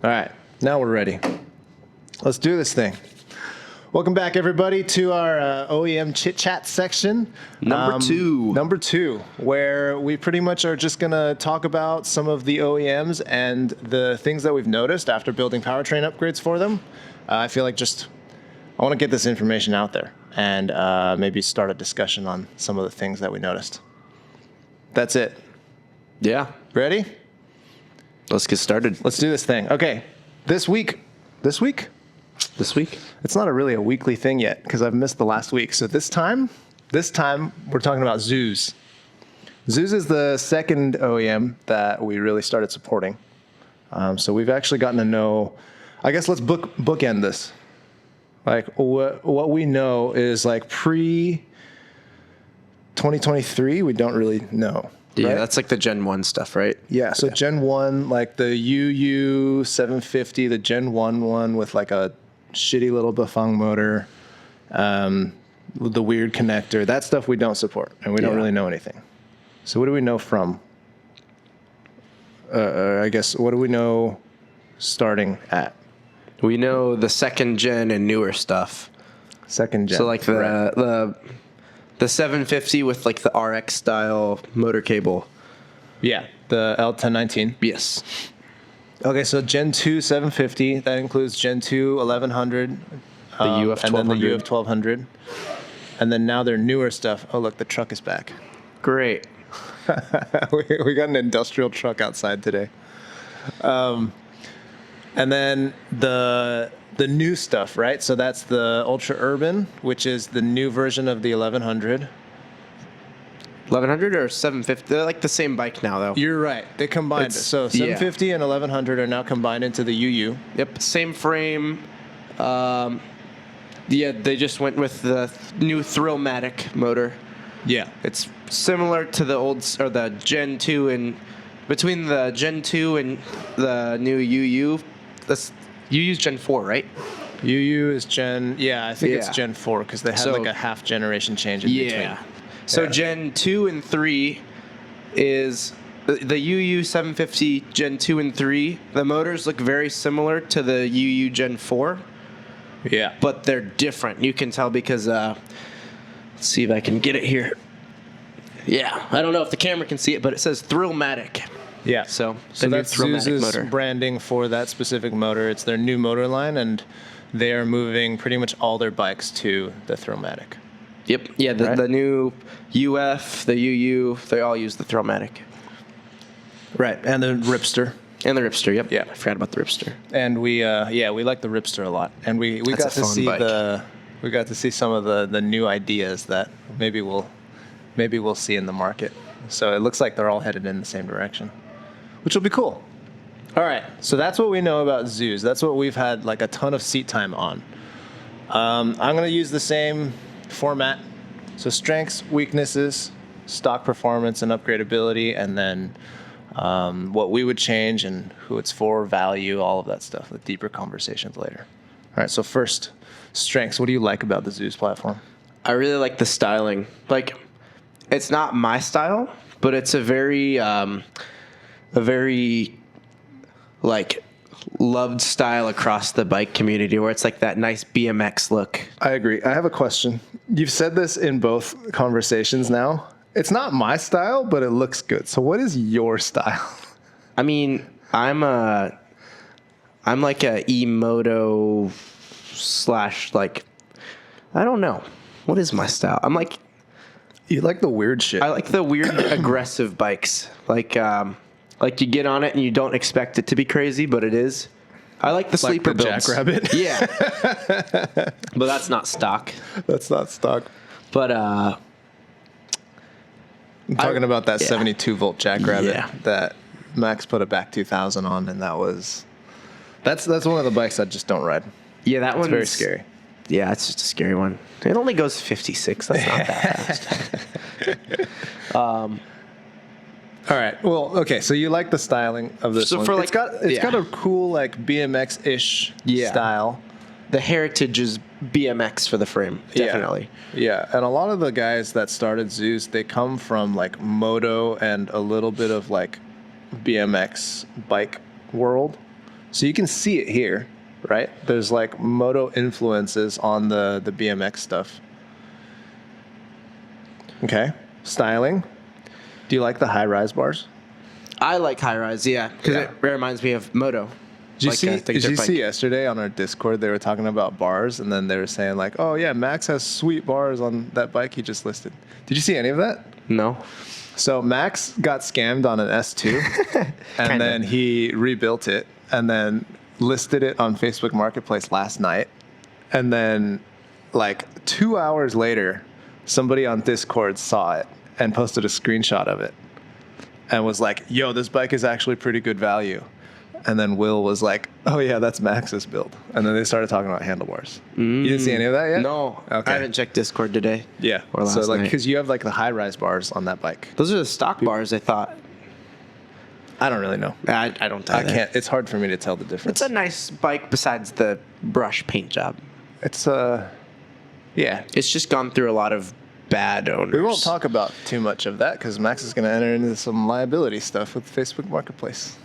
All right, now we're ready. Let's do this thing. Welcome back, everybody, to our OEM Chit Chat section. Number two, where we pretty much are just going to talk about some of the OEMs and the things that we've noticed after building powertrain upgrades for them. I feel like I want to get this information out there and maybe start a discussion on some of the things that we noticed. That's it. Yeah. Ready? Let's get started. Let's do this thing. Okay. This week? It's not really a weekly thing yet because I've missed the last week. So this time we're talking about Zooz. Zooz is the second OEM that we really started supporting. So we've actually gotten to know, I guess let's bookend this. Like what we know is like pre-2023, we don't really know. Yeah, right? that's like the Gen 1 stuff, right? Yeah, so Gen 1, like the UU 750, the Gen 1 one with like a shitty little Bafang motor, with the weird connector, that stuff we don't support, and we don't really know anything. So what do we know from, I guess, what do we know starting at? We know the second gen and newer stuff. Second gen. So like the 750 with like the RX style motor cable. Yeah, the L1019. Yes. Okay, so Gen 2 750, that includes Gen 2 1100, The UF 1200. and then the UF 1200. And then now their newer stuff. Oh, look, the truck is back. Great. We got an industrial truck outside today. And then the new stuff, right? So that's the Ultra Urban, which is the new version of the 1100. 1100 or 750? They're like the same bike now, though. You're right. They combined it. So 750 and 1100 are now combined into the UU. Yep, same frame. Yeah, they just went with the new Thrillmatic motor. Yeah. It's similar to the the Gen 2 and between the Gen 2 and the new UU. UU's Gen 4, right? UU is I think it's Gen 4 because they had like a half generation change in between. So Gen 2 and 3 is the UU 750 Gen 2 and 3. The motors look very similar to the UU Gen 4. Yeah. But they're different. You can tell because, let's see if I can get it here. Yeah, I don't know if the camera can see it, but it says Thrillmatic. Yeah. So that's Zooz's motor. branding for that specific motor. It's their new motor line, and they are moving pretty much all their bikes to the Thrillmatic. Yep. Yeah, the new UF, the UU, they all use the Thrillmatic. Right, and the Ripster. And the Ripster, yep. Yeah. I forgot about the Ripster. And we like the Ripster a lot. And we got to see some of the new ideas that maybe we'll see in the market. So it looks like they're all headed in the same direction, which will be cool. All right, so that's what we know about Zooz. That's what we've had like a ton of seat time on. I'm going to use the same format. So strengths, weaknesses, stock performance, and upgradability, and then what we would change and who it's for, value, all of that stuff, with deeper conversations later. All right, so first, strengths. What do you like about the Zooz platform? I really like the styling. Like, it's not my style, but it's a very like loved style across the bike community where it's like that nice BMX look. I agree. I have a question. You've said this in both conversations now. It's not my style, but it looks good. So what is your style? I mean, I'm like a e-moto / like, I don't know. What is my style? I'm like, you like the weird shit. I like the weird aggressive bikes. Like you get on it and you don't expect it to be crazy, but it is. I like the sleeper builds. Jackrabbit. Yeah. But that's not stock. That's not stock. But I'm talking about that 72 volt Jackrabbit that Max put a back 2000 on, and that's one of the bikes I just don't ride. Yeah, that one's very scary. Yeah, it's just a scary one. It only goes 56. That's not that fast. All right. Well, okay. So you like the styling of this one? It's got a cool like BMX-ish style. The heritage is BMX for the frame, definitely. Yeah, and a lot of the guys that started Zooz, they come from like moto and a little bit of like BMX bike world. So you can see it here, right? There's like moto influences on the BMX stuff. Okay. Styling. Do you like the high-rise bars? I like high rise, yeah, because it reminds me of moto. Did you see yesterday on our Discord, they were talking about bars, and then they were saying like, oh yeah, Max has sweet bars on that bike he just listed. Did you see any of that? No. So Max got scammed on an S2, and then he rebuilt it, and then listed it on Facebook Marketplace last night. And then like 2 hours later, somebody on Discord saw it and posted a screenshot of it and was like, yo, this bike is actually pretty good value. And then Will was like, oh, yeah, that's Max's build. And then they started talking about handlebars. You didn't see any of that yet? No. Okay. I haven't checked Discord today. Yeah. Or last night. Because you have like the high-rise bars on that bike. Those are the stock bars, I thought. I don't really know. I don't I can't. It's hard for me to tell the difference. It's a nice bike besides the brush paint job. It's yeah. It's just gone through a lot of bad owners. We won't talk about too much of that because Max is going to enter into some liability stuff with Facebook Marketplace.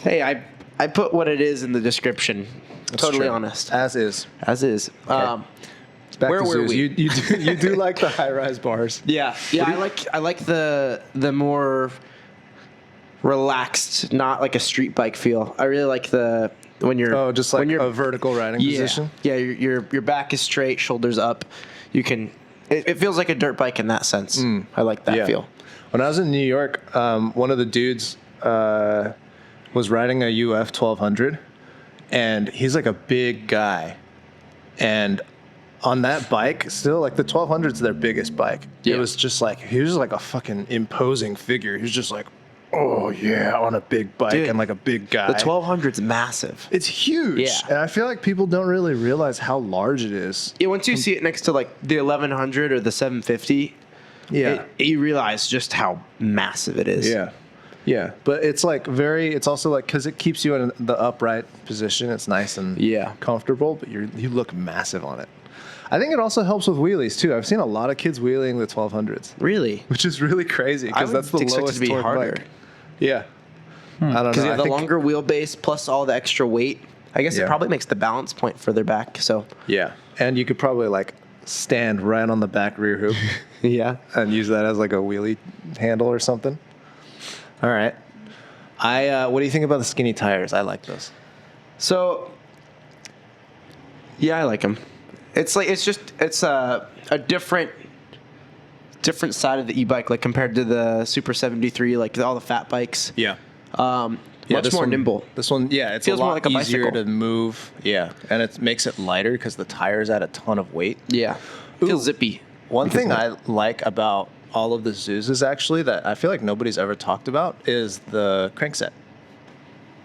Hey, I put what it is in the description. That's totally true. honest. As is. As is. Back where to were Zooz. we? You do like the high-rise bars. Yeah. I like the more relaxed, not like a street bike feel. I really like the when you're just like when you're, a vertical riding position. Yeah, your back is straight, shoulders up. You can. It feels like a dirt bike in that sense. I like that feel. When I was in New York, one of the dudes was riding a UF 1200, and he's like a big guy, and on that bike, still like the 1200's their biggest bike. Yeah. It was just like he was like a fucking imposing figure. He was just like, oh yeah, on a big bike. Dude, and like a big guy. The 1200's massive. It's huge. Yeah. And I feel like people don't really realize how large it is. Yeah, once you see it next to like the 1100 or the 750, you realize just how massive it is. Yeah. Yeah. But it's like it's also like, because it keeps you in the upright position. It's nice and comfortable, but you look massive on it. I think it also helps with wheelies too. I've seen a lot of kids wheeling the 1200s. Really? Which is really crazy because that's the lowest to be torque harder. bike. Yeah. I don't know. Because you have the longer wheelbase plus all the extra weight. I guess it probably makes the balance point further back. So yeah. And you could probably like stand right on the back rear hoop. Yeah. And use that as like a wheelie handle or something. All right. What do you think about the skinny tires? I like those. So, yeah, I like them. It's like it's a different side of the e-bike, like compared to the Super 73, like all the fat bikes. Yeah. Much more nimble. This one, it feels a lot more like a easier bicycle to move. Yeah, and it makes it lighter because the tires add a ton of weight. Yeah. Feels zippy. One thing I like about all of the Zoozes actually that I feel like nobody's ever talked about is the crankset.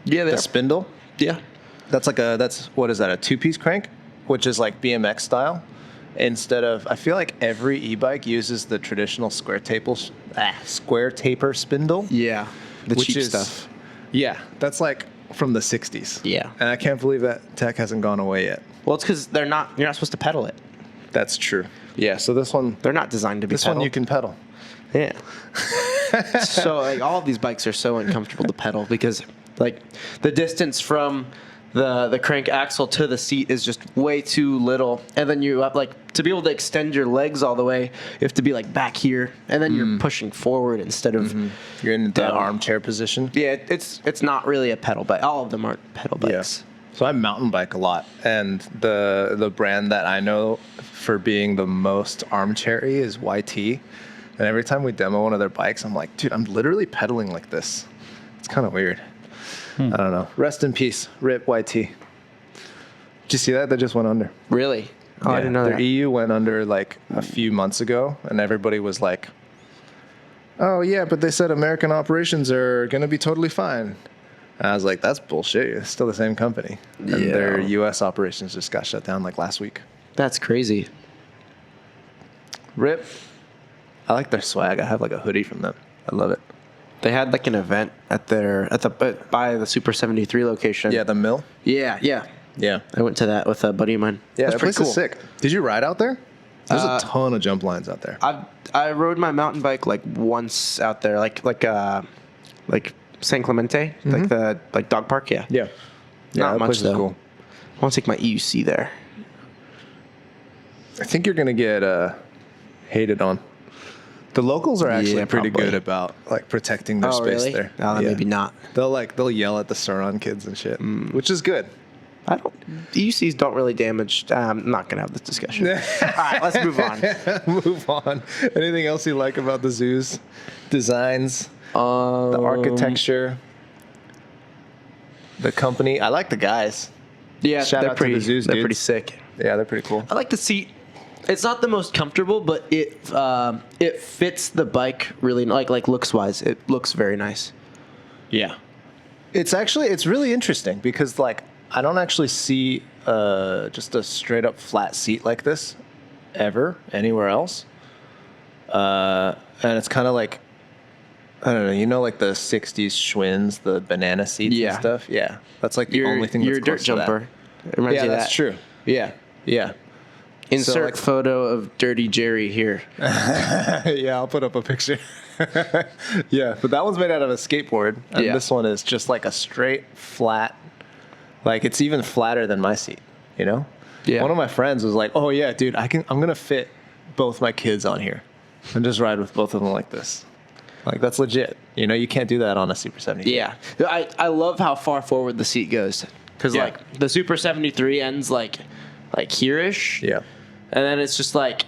Yeah, the spindle. Yeah. What is that? A 2-piece crank, which is like BMX style. Instead of, I feel like every e-bike uses the traditional square taper spindle. Yeah. The cheap stuff. Yeah, that's like from the 60s. Yeah. And I can't believe that tech hasn't gone away yet. Well, it's because you're not supposed to pedal it. That's true. Yeah, so this one... They're not designed to be pedaled. This one you can pedal. Yeah. So like all of these bikes are so uncomfortable to pedal because like the distance from the crank axle to the seat is just way too little, and then you have like to be able to extend your legs all the way, you have to be like back here, and then you're pushing forward instead of you're in the armchair position. Yeah, it's not really a pedal bike. All of them aren't pedal bikes. Yeah. So I mountain bike a lot, and the brand that I know for being the most armchairy is YT. And every time we demo one of their bikes, I'm like, dude, I'm literally pedaling like this. It's kind of weird. I don't know. Rest in peace, RIP YT. Did you see that? They just went under. Really? Oh, I didn't know their that. EU went under like a few months ago, and everybody was like, oh yeah, but they said American operations are going to be totally fine. And I was like, that's bullshit. It's still the same company. And their US operations just got shut down like last week. That's crazy. RIP. I like their swag. I have like a hoodie from them. I love it. They had like an event by the Super 73 location. Yeah, the mill. Yeah. Yeah. I went to that with a buddy of mine. Yeah, That's that place pretty cool. is sick. Did you ride out there? There's a ton of jump lines out there. I rode my mountain bike like once out there, like San Clemente, like the dog park. Yeah. Yeah. Yeah, Not that much place is though. cool. I want to take my EUC there. I think you're gonna get hated on. The locals are actually Yeah, pretty probably. good about like protecting their space really? there. Oh, then maybe not. They'll yell at the Sauron kids and shit, which is good. I don't. EUCs don't really damage. I'm not gonna have this discussion. All right, let's move on. Move on. Anything else you like about the Zooz designs, the architecture, the company? I like the guys. Yeah, Shout they're out to the pretty. Zooz They're dudes. pretty sick. Yeah, they're pretty cool. I like the seat. It's not the most comfortable, but it fits the bike really like looks wise. It looks very nice. Yeah. It's really interesting because like I don't actually see just a straight up flat seat like this ever anywhere else. And it's kind of like I don't know, like the 60s Schwinn's, the banana seats Yeah. and stuff. Yeah. That's like the only thing that's You're a dirt close to that. jumper. It reminds Yeah, you of that's that. true. Yeah. Yeah. Insert So, like- photo of Dirty Jerry here. Yeah, I'll put up a picture. Yeah, but that one's made out of a skateboard, and Yeah. this one is just like a straight, flat. Like it's even flatter than my seat. You know? Yeah. One of my friends was like, "Oh yeah, dude, I'm gonna fit both my kids on here, and just ride with both of them like this. Like that's legit. You know, you can't do that on a Super 70. Yeah, I love how far forward the seat goes because Yeah. like the Super 73 ends like here-ish. Yeah. And then it's just like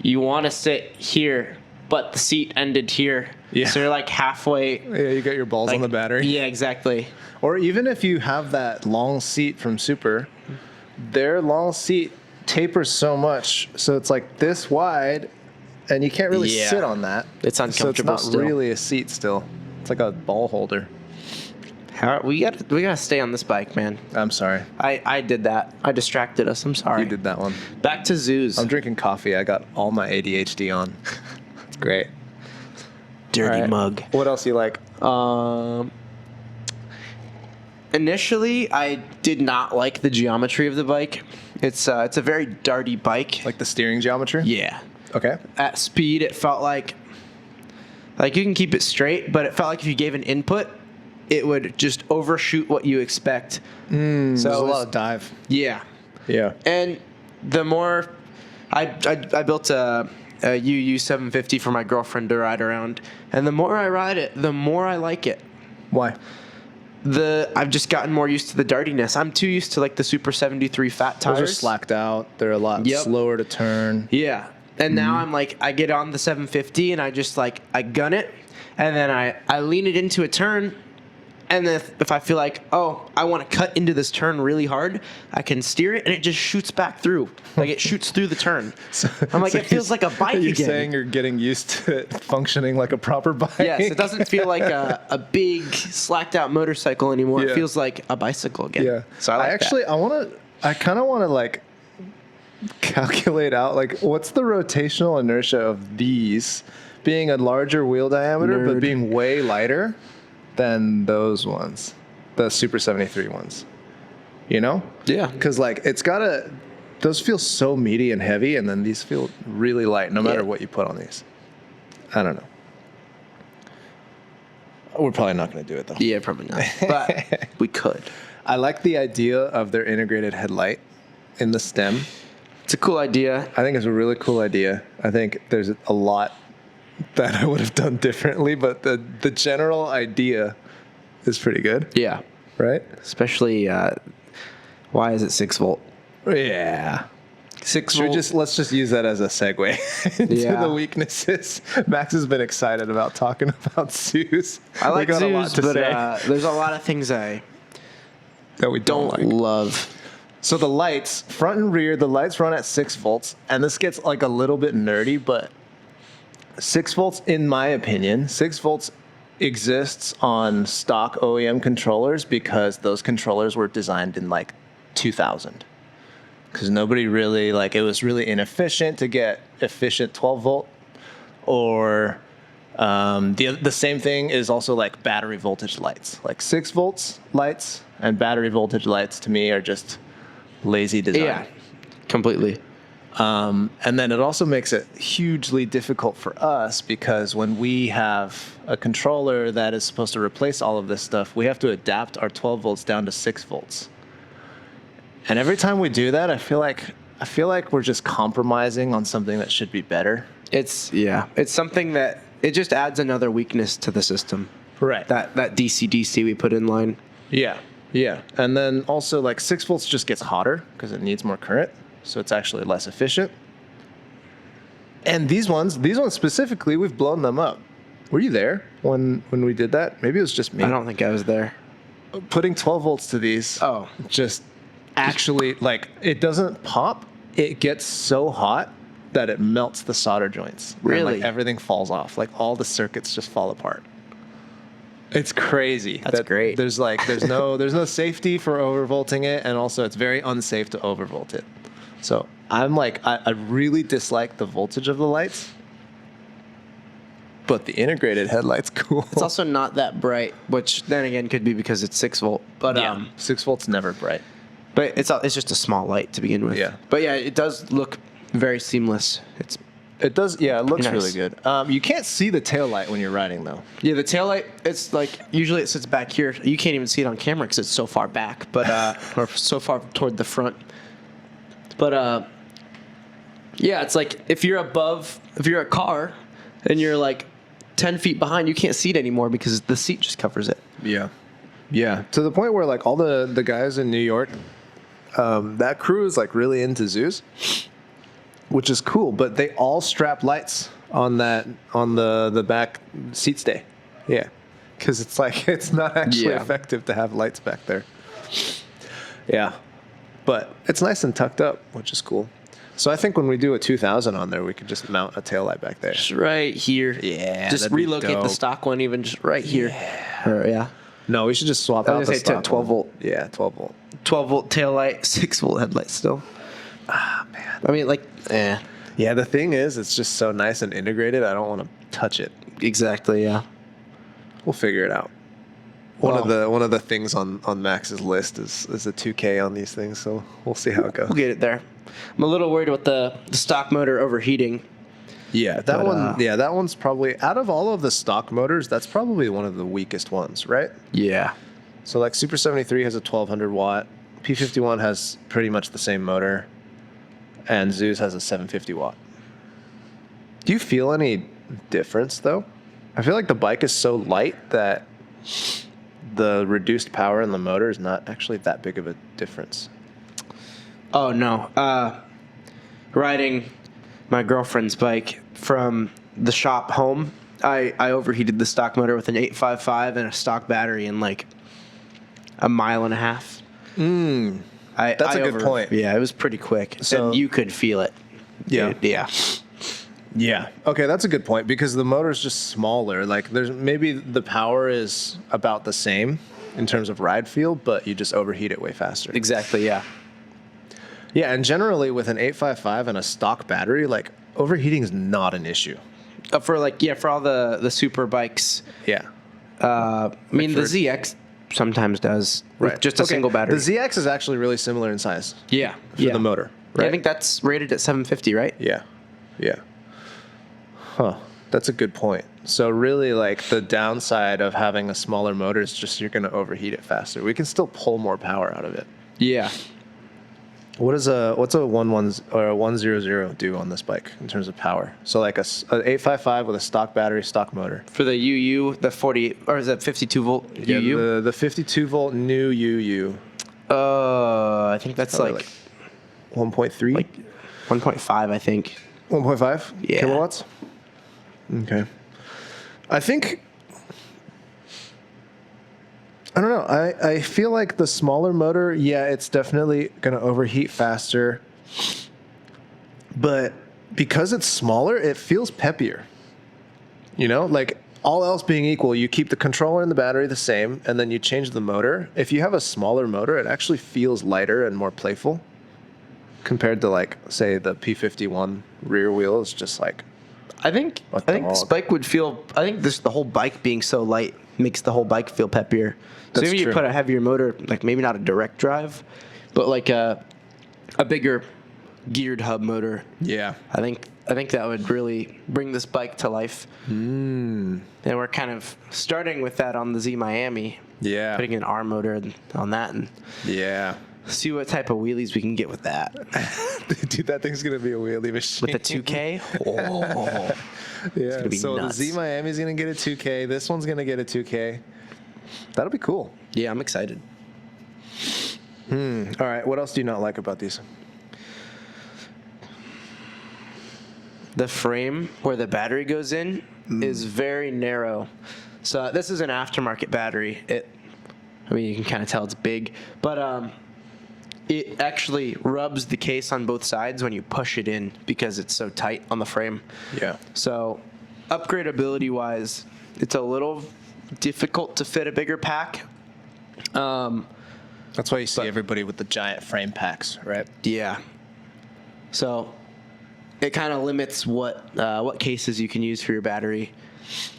you want to sit here, but the seat ended here. Yeah. So you're like halfway. Yeah, you got your balls Like, on the battery. Yeah, exactly. Or even if you have that long seat from Super, their long seat tapers so much, so it's like this wide, and you can't really Yeah. sit on that. It's uncomfortable So it's not still. really a seat still. It's like a ball holder. We gotta stay on this bike, man. I'm sorry. I did that. I distracted us. I'm sorry. You did that one. Back to Zooz. I'm drinking coffee. I got all my ADHD on. It's great. Dirty All right. mug. What else you like? Initially, I did not like the geometry of the bike. It's a very darty bike. Like the steering geometry? Yeah. Okay. At speed, it felt like you can keep it straight, but it felt like if you gave an input, it would just overshoot what you expect. So There's it a was- lot of dive. Yeah. Yeah. And the more I built a UU 750 for my girlfriend to ride around, and the more I ride it, the more I like it. Why? I've just gotten more used to the dartiness. I'm too used to like the Super 73 fat tires. Those are slacked out. They're a lot Yep. slower to turn. Yeah. And now I'm like, I get on the 750 and I just like, I gun it, and then I lean it into a turn. And then if I feel like, oh, I want to cut into this turn really hard, I can steer it and it just shoots back through. Like it shoots through the turn. I'm like, So it feels like a bike You're again. saying you're getting used to it functioning like a proper bike. Yes, it doesn't feel like a big slacked out motorcycle anymore. Yeah. It feels like a bicycle again. Yeah. So I like that. I kind of want to like calculate out like what's the rotational inertia of these being a larger wheel diameter but Nerd. being way lighter than those ones, the Super 73 ones. You know? Yeah. Because like those feel so meaty and heavy, and then these feel really light no matter what you put on these. I don't know. We're probably not going to do it though. Yeah, probably not. But we could. I like the idea of their integrated headlight in the stem. It's a cool idea. I think it's a really cool idea. I think there's a lot that I would have done differently, but the general idea is pretty good, Yeah. right? Especially, why is it 6 volt? Yeah. 6 Should we volt. let's just use that as a segue into Yeah. the weaknesses. Max has been excited about talking about Zooz. I like We got a lot Zooz, to but say there's a lot of things I that we don't don't like. love. So the lights, front and rear, the lights run at 6 volts, and this gets like a little bit nerdy, but 6 volts, in my opinion, 6 volts exists on stock OEM controllers because those controllers were designed in like 2000. Because nobody really, like, it was really inefficient to get efficient 12 volt. Or the same thing is also like battery voltage lights. Like 6 volts lights and battery voltage lights to me are just lazy design. Yeah, completely. And then it also makes it hugely difficult for us because when we have a controller that is supposed to replace all of this stuff, we have to adapt our 12 volts down to 6 volts. And every time we do that, I feel like we're just compromising on something that should be better. It's something that it just adds another weakness to the system. Right. That DC we put in line. Yeah. Yeah. And then also like 6 volts just gets hotter because it needs more current. So it's actually less efficient. And these ones specifically, we've blown them up. Were you there when we did that? Maybe it was just me. I don't think I was there. Putting 12 volts to these. Oh. Just actually, like, it doesn't pop. It gets so hot that it melts the solder joints. Really? And, like, everything falls off. Like, all the circuits just fall apart. It's crazy. That's great. There's no safety for overvolting it, and also it's very unsafe to overvolt it. So I'm like, I really dislike the voltage of the lights, but the integrated headlight's cool. It's also not that bright, which then again could be because it's 6 volt. But 6 volts never bright. But it's just a small light to begin with. Yeah. But yeah, it does look very seamless. It does. Yeah, it looks nice. really good. You can't see the tail light when you're riding though. Yeah, the taillight, it's like, usually it sits back here. You can't even see it on camera because it's so far back, but or so far toward the front. But yeah, it's like if you're a car and you're like 10 feet behind, you can't see it anymore because the seat just covers it. Yeah. Yeah. To the point where like all the guys in New York, that crew is like really into Zooz, which is cool, but they all strap lights on the back seat stay. Yeah. Because it's like it's not actually effective to have lights back there. Yeah. But it's nice and tucked up, which is cool. So I think when we do a 2000 on there, we could just mount a taillight back there. Just right here. Yeah. Just relocate the stock one even just right here. Yeah. No, we should just swap out the stock 12 volt. Yeah, 12 volt. 12 volt taillight, 6 volt headlight still. Ah, man. I mean, like, Yeah, the thing is, it's just so nice and integrated. I don't want to touch it. Exactly, yeah. We'll figure it out. One of the things on Max's list is a 2K on these things, so we'll see how it goes. We'll get it there. I'm a little worried about the stock motor overheating. Yeah, that one's probably, out of all of the stock motors, that's probably one of the weakest ones, right? Yeah. So like Super 73 has a 1200 watt, P51 has pretty much the same motor, and Zooz has a 750 watt. Do you feel any difference though? I feel like the bike is so light that the reduced power in the motor is not actually that big of a difference. Oh, no. Riding my girlfriend's bike from the shop home, I overheated the stock motor with an 855 and a stock battery in like a mile and a half. That's a good point. Yeah, it was pretty quick. So and you could feel it. Yeah. Yeah. Yeah. Okay, that's a good point because the motor's just smaller. Like there's maybe the power is about the same in terms of ride feel, but you just overheat it way faster. Exactly, yeah. Yeah, and generally with an 855 and a stock battery, like overheating is not an issue. For all the super bikes. Yeah. I mean, the ZX sometimes does with just a single battery. The ZX is actually really similar in size. Yeah. For the motor. Right? Yeah, I think that's rated at 750, right? Yeah. Yeah. Huh. That's a good point. So really, like the downside of having a smaller motor is just you're going to overheat it faster. We can still pull more power out of it. Yeah. What's a 110 or a 100 do on this bike in terms of power? So like an 855 with a stock battery, stock motor. For the UU, the 40 or is that 52 volt Yeah, UU? the 52 volt new UU. I think that's like 1.3, like 1.5, I think. 1.5 Yeah. kilowatts. Okay. I think, I don't know. I feel like the smaller motor, yeah, it's definitely going to overheat faster. But because it's smaller, it feels peppier. You know, like all else being equal, you keep the controller and the battery the same, and then you change the motor. If you have a smaller motor, it actually feels lighter and more playful compared to, like, say, the P51 rear wheel is just like, I think this bike would feel. I think the whole bike being so light makes the whole bike feel peppier. So That's maybe you true. put a heavier motor, like maybe not a direct drive, but like a bigger geared hub motor. Yeah. I think that would really bring this bike to life. And we're kind of starting with that on the Z Miami. Yeah. Putting an R motor on that and Yeah. see what type of wheelies we can get with that. Dude, that thing's going to be a wheelie machine. With the 2K? Oh. Yeah. So nuts. the Z Miami's going to get a 2K. This one's going to get a 2K. That'll be cool. Yeah, I'm excited. All right. What else do you not like about these? The frame where the battery goes in is very narrow. So this is an aftermarket battery. I mean, you can kind of tell it's big, but it actually rubs the case on both sides when you push it in because it's so tight on the frame. Yeah. So upgradability wise, it's a little difficult to fit a bigger pack. That's why you see everybody with the giant frame packs, right? Yeah. So it kind of limits what cases you can use for your battery.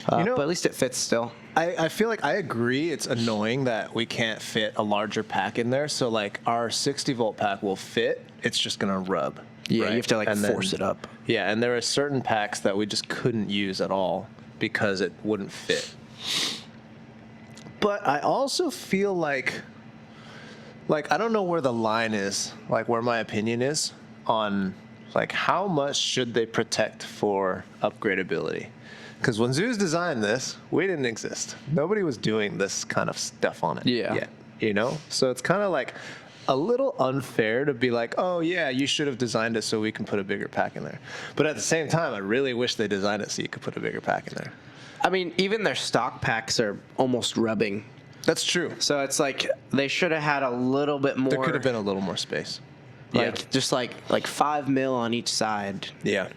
But at least it fits still. I feel like I agree. It's annoying that we can't fit a larger pack in there. So like our 60-volt pack will fit. It's just gonna rub. Yeah, right? you have to And force it up. Yeah, and there are certain packs that we just couldn't use at all because it wouldn't fit. But I also feel like I don't know where the line is, like where my opinion is on like how much should they protect for upgradability. Because when Zooz designed this, we didn't exist. Nobody was doing this kind of stuff on it yet, you know? So it's kind of like a little unfair to be like, oh, yeah, you should have designed it so we can put a bigger pack in there. But at the same time, I really wish they designed it so you could put a bigger pack in there. I mean, even their stock packs are almost rubbing. That's true. So it's like they should have had a little bit more. There could have been a little more space. Just like 5 mil on each side. Yeah.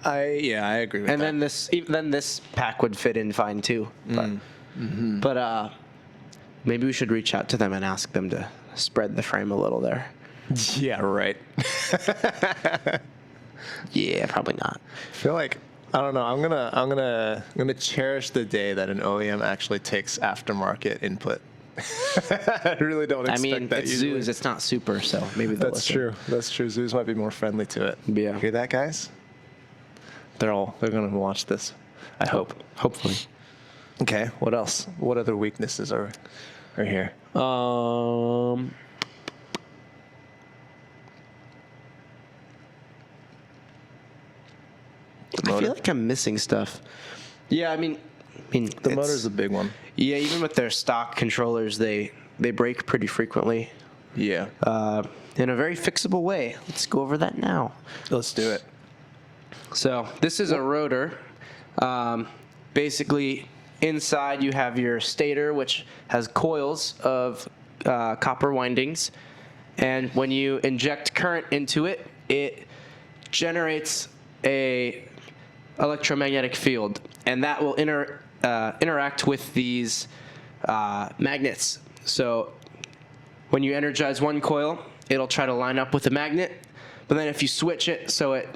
I agree with and that. then this pack would fit in fine too. But maybe we should reach out to them and ask them to spread the frame a little there. Yeah, right. Yeah, probably not. I feel like I don't know. I'm gonna cherish the day that an OEM actually takes aftermarket input. I really don't expect that. It's usually. Zooz. It's not super, so maybe they'll That's listen. true. That's true. Zooz might be more friendly to it. Yeah. Hear that, guys? They're gonna watch this. I hope. Hopefully. Okay. What else? What other weaknesses are here? I feel like I'm missing stuff. Yeah, I mean, The motor's a big one. Yeah, even with their stock controllers, they break pretty frequently. Yeah. In a very fixable way. Let's go over that now. Let's do it. So this is a rotor. Basically, inside you have your stator, which has coils of copper windings. And when you inject current into it, it generates a electromagnetic field. And that will interact with these magnets. So when you energize one coil, it'll try to line up with the magnet. But then if you switch it, so it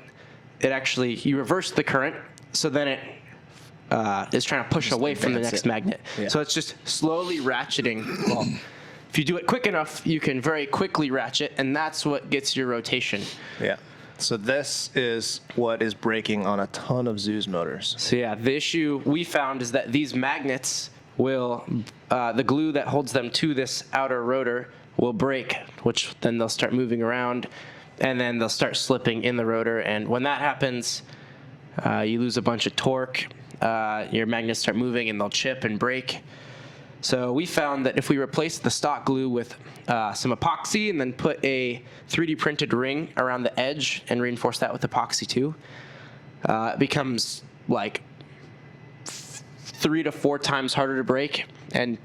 actually, you reverse the current, so then it is trying to push away from the next magnet. Yeah. So it's just slowly ratcheting. Well, if you do it quick enough, you can very quickly ratchet, and that's what gets your rotation. Yeah. So this is what is breaking on a ton of Zooz motors. So yeah, the issue we found is that these magnets will, the glue that holds them to this outer rotor will break, which then they'll start moving around, and then they'll start slipping in the rotor. And when that happens, you lose a bunch of torque. Your magnets start moving, and they'll chip and break. So we found that if we replace the stock glue with some epoxy and then put a 3D printed ring around the edge and reinforce that with epoxy too, it becomes like 3 to 4 times harder to break. And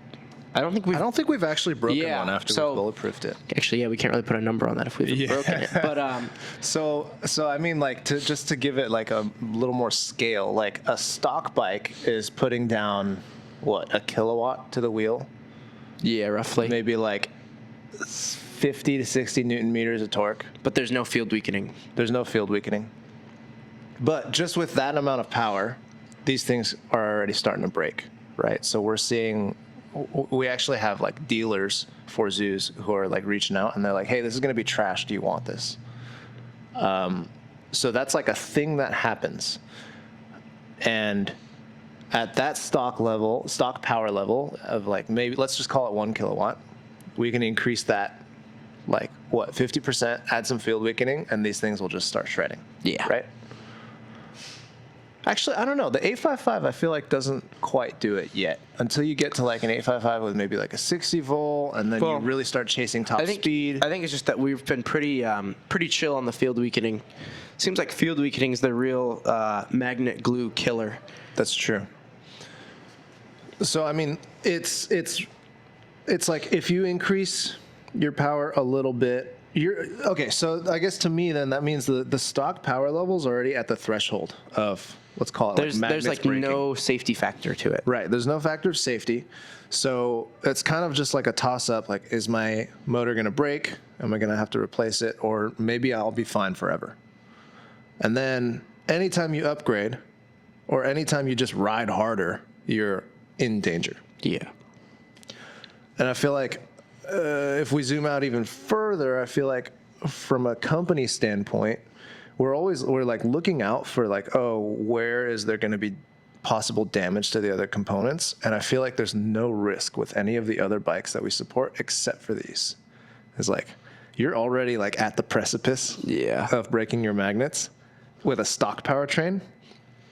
I don't think we've actually broken Yeah, one after so- we bulletproofed it. actually, yeah, we can't really put a number on that if we've broken it. But So I mean, like, just to give it like a little more scale, like a stock bike is putting down what, a kilowatt to the wheel, yeah, roughly. maybe like 50 to 60 newton meters of torque. But there's no field weakening. There's no field weakening. But just with that amount of power, these things are already starting to break, right? So we actually have like dealers for Zooz who are like reaching out and they're like, hey, this is going to be trash. Do you want this? So that's like a thing that happens. And at that stock power level of like maybe let's just call it 1 kilowatt, we can increase that like what 50%, add some field weakening, and these things will just start shredding. Yeah. Right. Actually, I don't know. The 855 I feel like doesn't quite do it yet until you get to like an 855 with maybe like a 60 volt, and then you really start chasing top speed. I think it's just that we've been pretty chill on the field weakening. Seems like field weakening is the real magnet glue killer. That's true. So I mean, it's like if you increase your power a little bit, you're okay. So I guess to me then that means the stock power level is already at the threshold of, let's call it, there's like breaking. no safety factor to it. Right. There's no factor of safety. So it's kind of just like a toss up. Like, is my motor going to break? Am I going to have to replace it? Or maybe I'll be fine forever. And then anytime you upgrade or anytime you just ride harder, you're in danger. Yeah. And I feel like if we zoom out even further, I feel like from a company standpoint, we're like looking out for like, oh, where is there going to be possible damage to the other components? And I feel like there's no risk with any of the other bikes that we support except for these. It's like you're already like at the precipice of breaking your magnets with a stock powertrain.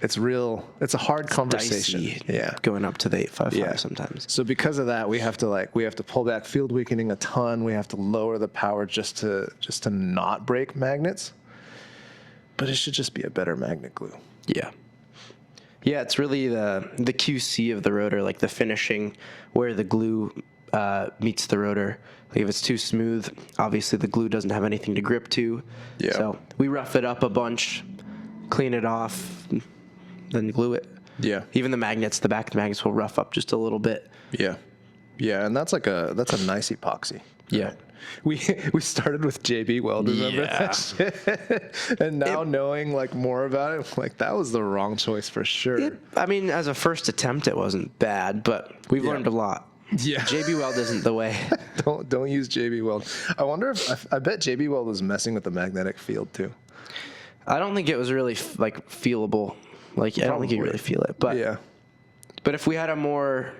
It's a hard conversation. Dicey, going up to the 855 sometimes. So because of that, we have to pull back field weakening a ton. We have to lower the power just to not break magnets. But it should just be a better magnet glue. Yeah. Yeah, it's really the QC of the rotor, like the finishing where the glue meets the rotor. Like if it's too smooth, obviously the glue doesn't have anything to grip to. Yeah. So we rough it up a bunch, clean it off, then glue it. Yeah. Even the magnets, the back of the magnets will rough up just a little bit. Yeah. Yeah, and that's a nice epoxy. Yeah. We started with JB Weld, remember that shit? And now knowing like more about it, like that was the wrong choice for sure. I mean, as a first attempt, it wasn't bad, but we've learned a lot. Yeah. JB Weld isn't the way. Don't use JB Weld. I wonder I bet JB Weld was messing with the magnetic field too. I don't think it was really like feelable. Like I don't think you really feel it, but But if we had a more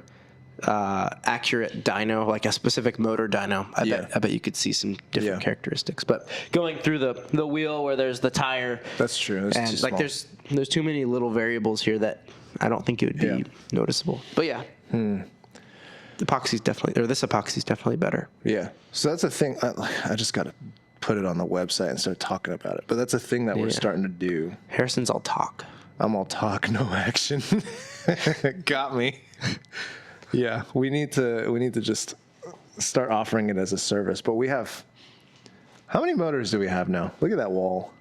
accurate dyno, like a specific motor dyno, I bet you could see some different characteristics. But going through the wheel where there's the tire, that's true. It's and like there's too many little variables here that I don't think it would be noticeable. But this epoxy's definitely better. Yeah. So that's a thing. I just got to put it on the website and start talking about it. But that's a thing that we're starting to do. Harrison's all talk. I'm all talk, no action. Got me. Yeah, we need to just start offering it as a service. But we have, how many motors do we have now? Look at that wall.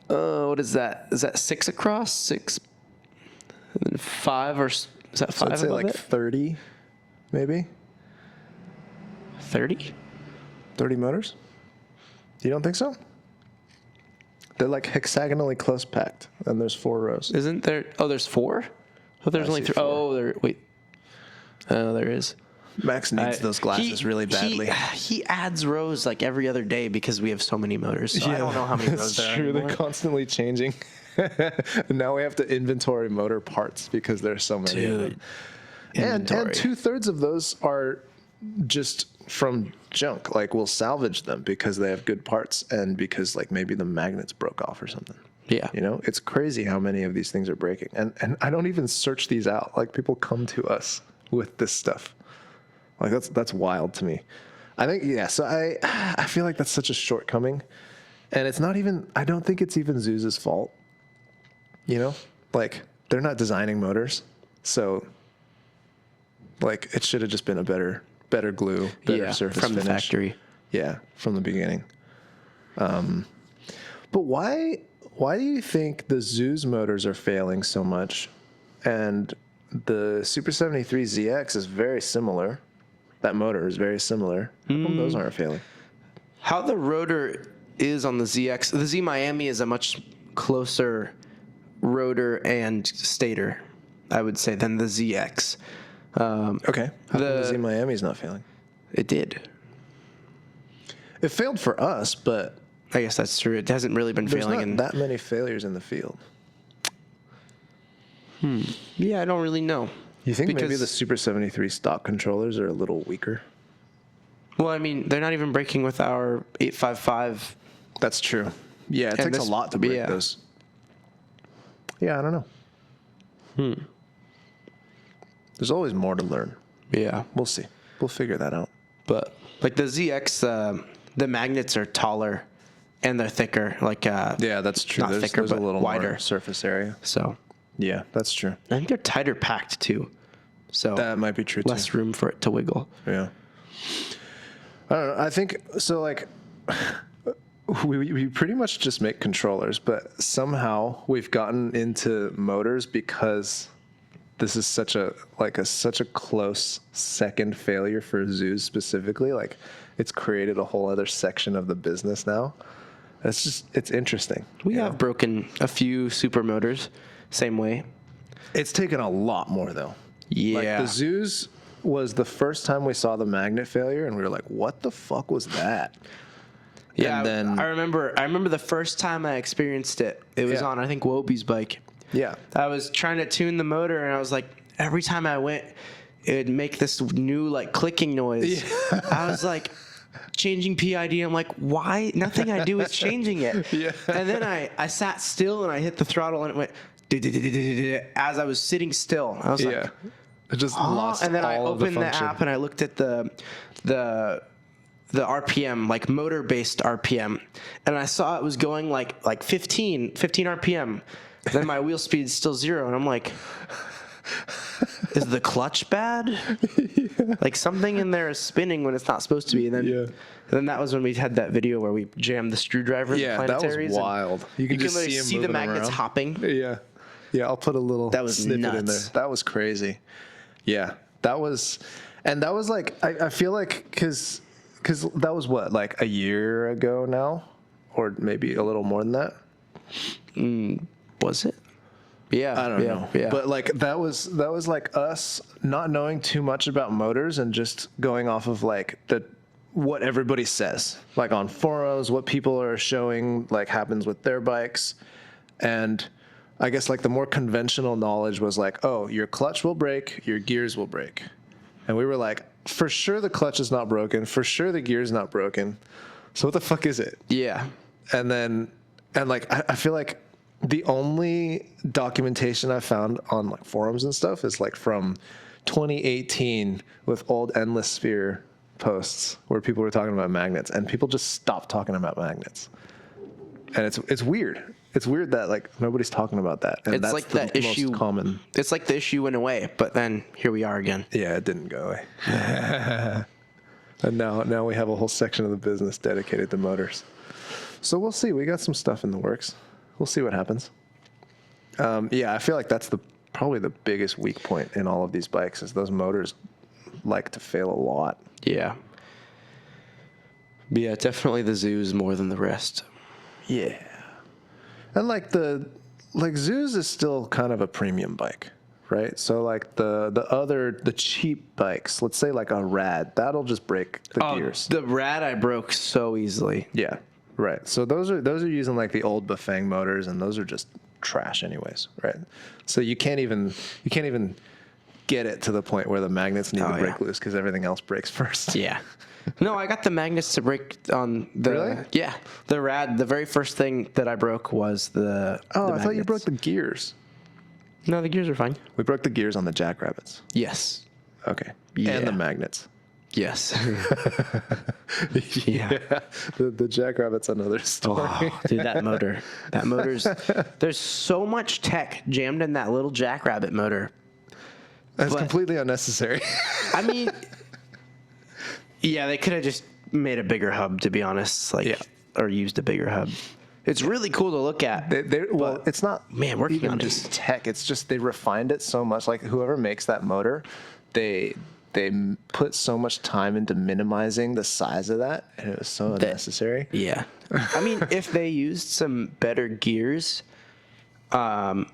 What is that? Is that 6 across? 6, and then 5, or is that 5? So I'd say like 30, maybe. 30? 30 motors? You don't think so? They're like hexagonally close packed, and there's 4 rows. Isn't there? Oh, there's 4? Oh, there's only 3. 4. Oh, wait. Oh, there is. Max needs those glasses really badly. He adds rows like every other day because we have so many motors. So I don't know how many rows there are. That's true. They're constantly changing. Now we have to inventory motor parts because there's so many of them. And 2/3 of those are just from junk. Like we'll salvage them because they have good parts and because like maybe the magnets broke off or something. Yeah. You know, it's crazy how many of these things are breaking. And I don't even search these out. Like people come to us with this stuff. Like that's wild to me. I think, so I feel like that's such a shortcoming. And it's not even, I don't think it's even Zooz's fault. You know, like they're not designing motors. So like it should have just been a better glue, better surface from finish. The factory. Yeah, from the beginning. But why do you think the Zooz motors are failing so much? And the Super 73 ZX is very similar. That motor is very similar. How come those aren't failing? How the rotor is on the ZX, the Z Miami is a much closer rotor and stator, I would say, than the ZX. Okay. How come the Z Miami is not failing? It did. It failed for us, but I guess that's true. It hasn't really been There's failing. not that many failures in the field. Yeah, I don't really know. You think maybe the Super 73 stock controllers are a little weaker? Well, I mean, they're not even breaking with our 855. That's true. Yeah, it takes a lot to break those. Yeah, I don't know. There's always more to learn. Yeah. We'll see. We'll figure that out. But like the ZX, the magnets are taller and they're thicker. Like yeah, that's true. Not thicker, there's a but little wider more surface area. So yeah, that's true. I think they're tighter packed too. So that might be true less too. room for it to wiggle. Yeah. I don't know. I think so. Like we pretty much just make controllers, but somehow we've gotten into motors because this is such a close second failure for Zooz specifically. Like it's created a whole other section of the business now. It's interesting. We have broken a few super motors, same way. It's taken a lot more though. Yeah. Like the Zooz was the first time we saw the magnet failure, and we were like, "What the fuck was that?" Yeah. And then I remember the first time I experienced it. It was on I think Wobie's bike. Yeah. I was trying to tune the motor, and I was like, every time I went, it would make this new like clicking noise. Yeah. I was like, changing PID. I'm like, why? Nothing I do is changing it. Yeah. And then I sat still and I hit the throttle and it went as I was sitting still. I was like, it just lost. And then I all opened of the app and I looked at the RPM, like motor based RPM, and I saw it was going like 15 RPM. Then my wheel speed is still 0, and I'm like, is the clutch bad? Yeah. Like something in there is spinning when it's not supposed to be. And then that was when we had that video where we jammed the screwdriver in the planetaries. That was wild. You can just see the magnets around. hopping. Yeah. I'll put a little snippet in there. That was crazy. Yeah, that was like I feel like because that was what, like a year ago now, or maybe a little more than that. Was it? Yeah, I don't know. Yeah. But like that was like us not knowing too much about motors and just going off of like what everybody says, like on forums, what people are showing like happens with their bikes. And I guess like the more conventional knowledge was like, oh, your clutch will break, your gears will break. And we were like, for sure the clutch is not broken, for sure the gear's not broken. So what the fuck is it? Yeah. And like I feel like the only documentation I found on like forums and stuff is like from 2018 with old Endless Sphere posts where people were talking about magnets, and people just stopped talking about magnets. And it's weird. It's weird that like nobody's talking about that. And it's that's like the that issue. Most common. It's like the issue went away, but then here we are again. Yeah, it didn't go away. And now we have a whole section of the business dedicated to motors. So we'll see. We got some stuff in the works. We'll see what happens. Yeah, I feel like that's probably the biggest weak point in all of these bikes is those motors like to fail a lot. Yeah. But yeah, definitely the Zooz more than the rest. Yeah. And like Zooz is still kind of a premium bike, right? So like the cheap bikes, let's say like a Rad, that'll just break the gears. The Rad I broke so easily. Yeah. Right. So those are using like the old Bafang motors, and those are just trash anyways, right? So you can't even get it to the point where the magnets need to break loose because everything else breaks first. Yeah. No, I got the magnets to break on the Really? Yeah. The Rad, the very first thing that I broke was the I thought you broke the gears. No, the gears are fine. We broke the gears on the Jackrabbits. Yes. Okay. Yeah. And the magnets. Yes. Yeah. The Jackrabbit's another story. Oh, dude, that motor's there's so much tech jammed in that little Jackrabbit motor. That's completely unnecessary. I mean, yeah, they could have just made a bigger hub, to be honest, or used a bigger hub. It's really cool to look at. Well, it's not working even on just tech. It's just they refined it so much. Like whoever makes that motor, they put so much time into minimizing the size of that, and it was so unnecessary. Yeah. I mean, if they used some better gears, I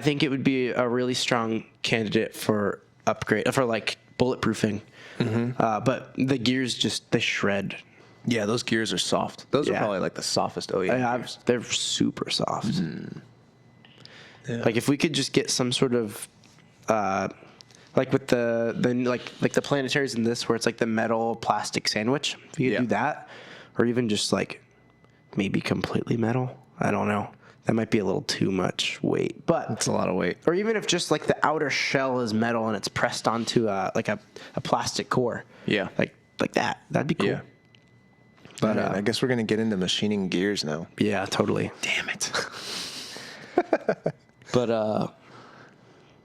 think it would be a really strong candidate for upgrade, for like bulletproofing. Mm-hmm. But the gears they shred. Yeah, those gears are soft. Those are Yeah. probably like the softest OEM gears. They're super soft. Yeah. Like if we could just get some sort of, like with the like the planetaries in this, where it's like the metal plastic sandwich. If you could do that, or even just like maybe completely metal. I don't know. That might be a little too much weight, but That's a lot of weight. or even if just like the outer shell is metal and it's pressed onto like a plastic core. Yeah. Like that. That'd be cool. Yeah. But I guess we're going to get into machining gears now. Yeah, totally. Damn it. But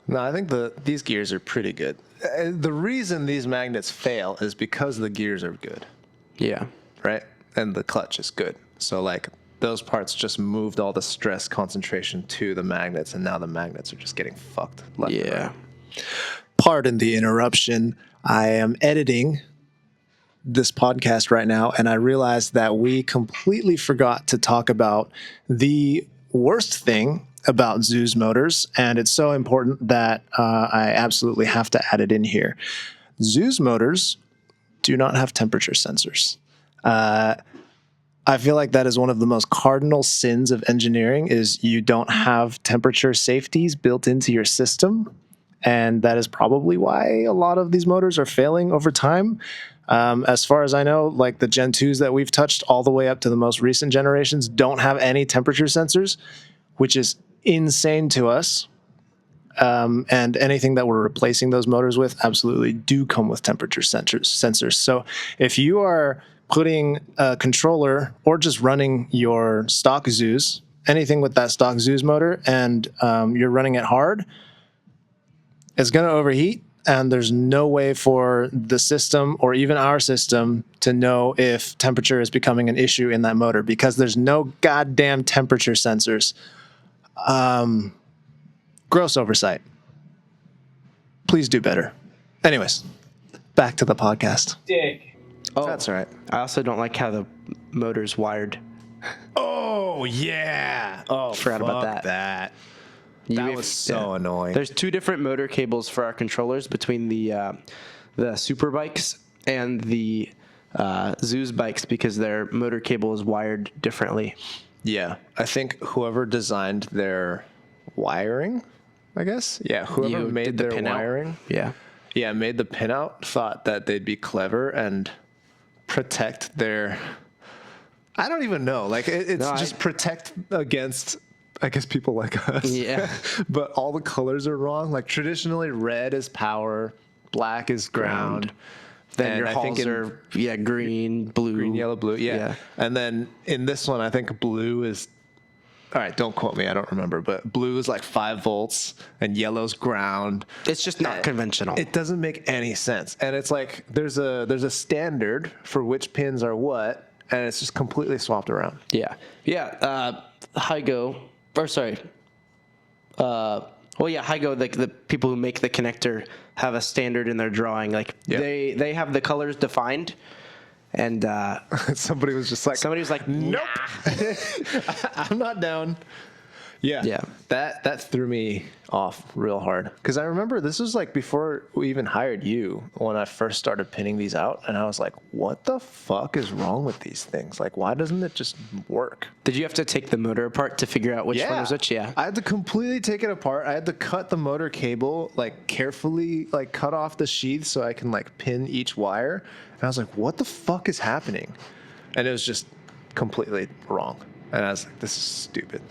No, I think these gears are pretty good. The reason these magnets fail is because the gears are good, yeah. right? And the clutch is good. So like those parts just moved all the stress concentration to the magnets, and now the magnets are just getting fucked left and Yeah. right. Pardon the interruption. I am editing this podcast right now, and I realized that we completely forgot to talk about the worst thing about Zooz motors, and it's so important that I absolutely have to add it in here. Zooz motors do not have temperature sensors. I feel like that is one of the most cardinal sins of engineering is you don't have temperature safeties built into your system. And that is probably why a lot of these motors are failing over time. As far as I know, like the Gen 2s that we've touched all the way up to the most recent generations don't have any temperature sensors, which is insane to us. And anything that we're replacing those motors with absolutely do come with temperature sensors. So if you are putting a controller or just running your stock Zooz, anything with that stock Zooz motor, and you're running it hard, it's going to overheat, and there's no way for the system or even our system to know if temperature is becoming an issue in that motor because there's no goddamn temperature sensors. Gross oversight. Please do better. Anyways, back to the podcast. Oh, That's all right. I also don't like how the motor's wired. Oh, yeah. Oh, Forgot about that. That was so annoying. There's two different motor cables for our controllers between the super bikes and the Zooz bikes because their motor cable is wired differently. Yeah. I think whoever designed their wiring, I guess. Yeah. Whoever You made did the their pinout. wiring. Yeah. Yeah, made the pinout, thought that they'd be clever and protect their... I don't even know. Like, it's just protect against, I guess, people like us. Yeah. But all the colors are wrong. Like, traditionally, red is power, black is ground. Then And your I think hulls are green, blue. green, yellow, blue. Yeah. And then in this one, I think blue is... All right, don't quote me. I don't remember. But blue is like 5 volts and yellow's ground. It's just not conventional. It doesn't make any sense. And it's like there's a standard for which pins are what, and it's just completely swapped around. Yeah. Hygo, or sorry. Hygo, the people who make the connector have a standard in their drawing. Like they have the colors defined. And somebody was just like, nope. I'm not down. Yeah. That threw me off real hard. Because I remember this was like before we even hired you when I first started pinning these out. And I was like, what the fuck is wrong with these things? Like, why doesn't it just work? Did you have to take the motor apart to figure out which one was which? Yeah. I had to completely take it apart. I had to cut the motor cable, like carefully, like cut off the sheath so I can like pin each wire. And I was like, what the fuck is happening? And it was just completely wrong. And I was like, this is stupid.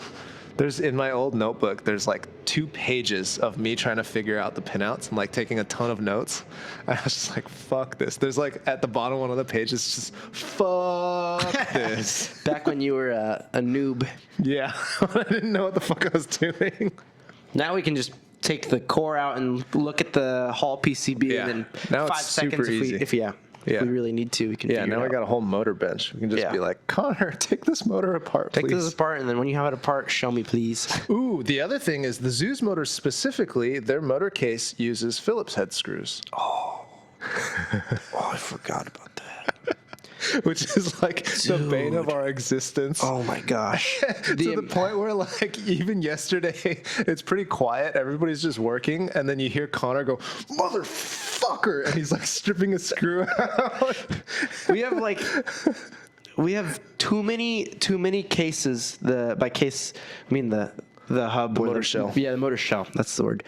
In my old notebook, there's like 2 pages of me trying to figure out the pinouts and like taking a ton of notes. And I was just like, fuck this. There's like at the bottom one of the pages, just fuck this. Back when you were a noob. Yeah. I didn't know what the fuck I was doing. Now we can just take the core out and look at the Hall PCB and then now 5 it's seconds super easy. if we really need to, we can figure it now out. I got a whole motor bench. We can just be like, Connor, take this motor apart, please. Take this apart, and then when you have it apart, show me, please. Ooh, the other thing is the Zooz motors specifically, their motor case uses Phillips head screws. Oh, I forgot about that. Which is like the bane of our existence. Oh my gosh. To the point where like even yesterday it's pretty quiet. Everybody's just working, and then you hear Connor go, motherfucker, and he's like stripping a screw out. we have too many cases. By case, I mean the hub, motor shell. Yeah, the motor shell. That's the word.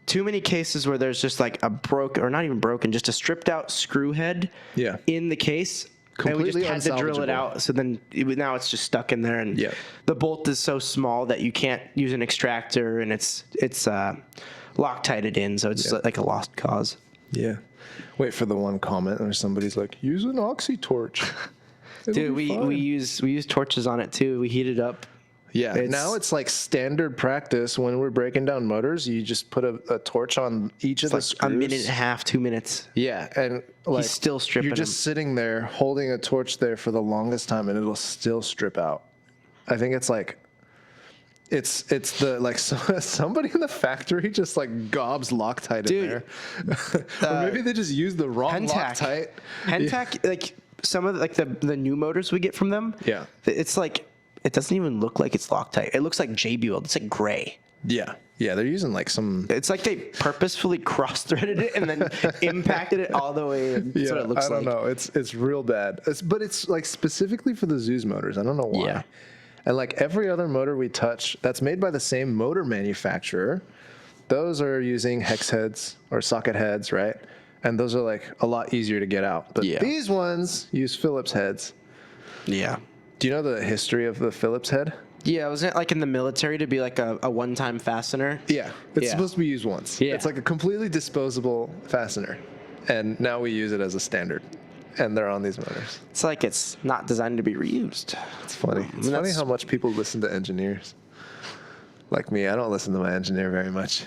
Too many cases where there's just like a broken, or not even broken, just a stripped out screw head. Yeah. In the case. Completely and we just had to drill it unsalvageable. out. So then now it's just stuck in there, and Yeah. the bolt is so small that you can't use an extractor, and it's Loctited in, so it's like a lost cause. Yeah. Wait for the one comment or somebody's like, use an oxy torch. Dude, we use torches on it too. We heat it up. Yeah, now it's like standard practice when we're breaking down motors. You just put a torch on each of the screws. A minute and a half, 2 minutes. Yeah, and like He's still stripping You're just sitting there holding a torch there for the longest time, and it'll still strip out. I think it's like it's the like somebody in the factory just like gobs Loctite in there, or maybe they just use the wrong Loctite. Pentac, like some of the new motors we get from them. Yeah, it's like. It doesn't even look like it's Loctite. It looks like JB weld. It's like gray. Yeah. Yeah, they're using like some... It's like they purposefully cross-threaded it and then impacted it all the way. That's what it looks like. I don't know. It's real bad. But it's like specifically for the Zooz motors. I don't know why. Yeah. And like every other motor we touch that's made by the same motor manufacturer, those are using hex heads or socket heads, right? And those are like a lot easier to get out. But these ones use Phillips heads. Yeah. Do you know the history of the Phillips head? Yeah, wasn't it like in the military to be like a one-time fastener? Yeah, it's supposed to be used once. Yeah. It's like a completely disposable fastener. And now we use it as a standard. And they're on these motors. It's like it's not designed to be reused. It's funny. It's funny how much people listen to engineers. Like me, I don't listen to my engineer very much.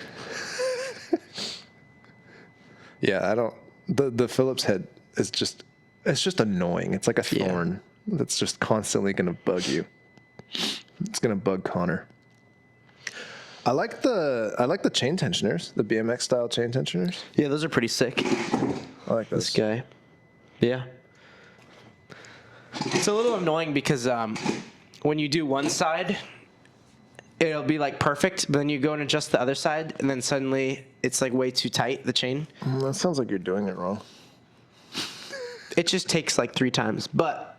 Yeah, I don't. The Phillips head is just, it's just annoying. It's like a thorn. That's just constantly going to bug you. It's going to bug Connor. I like the chain tensioners, the BMX style chain tensioners. Yeah, those are pretty sick. I like those. This guy. Yeah. It's a little annoying because when you do one side, it'll be like perfect, but then you go and adjust the other side, and then suddenly it's like way too tight, the chain. That sounds like you're doing it wrong. It just takes like 3 times, but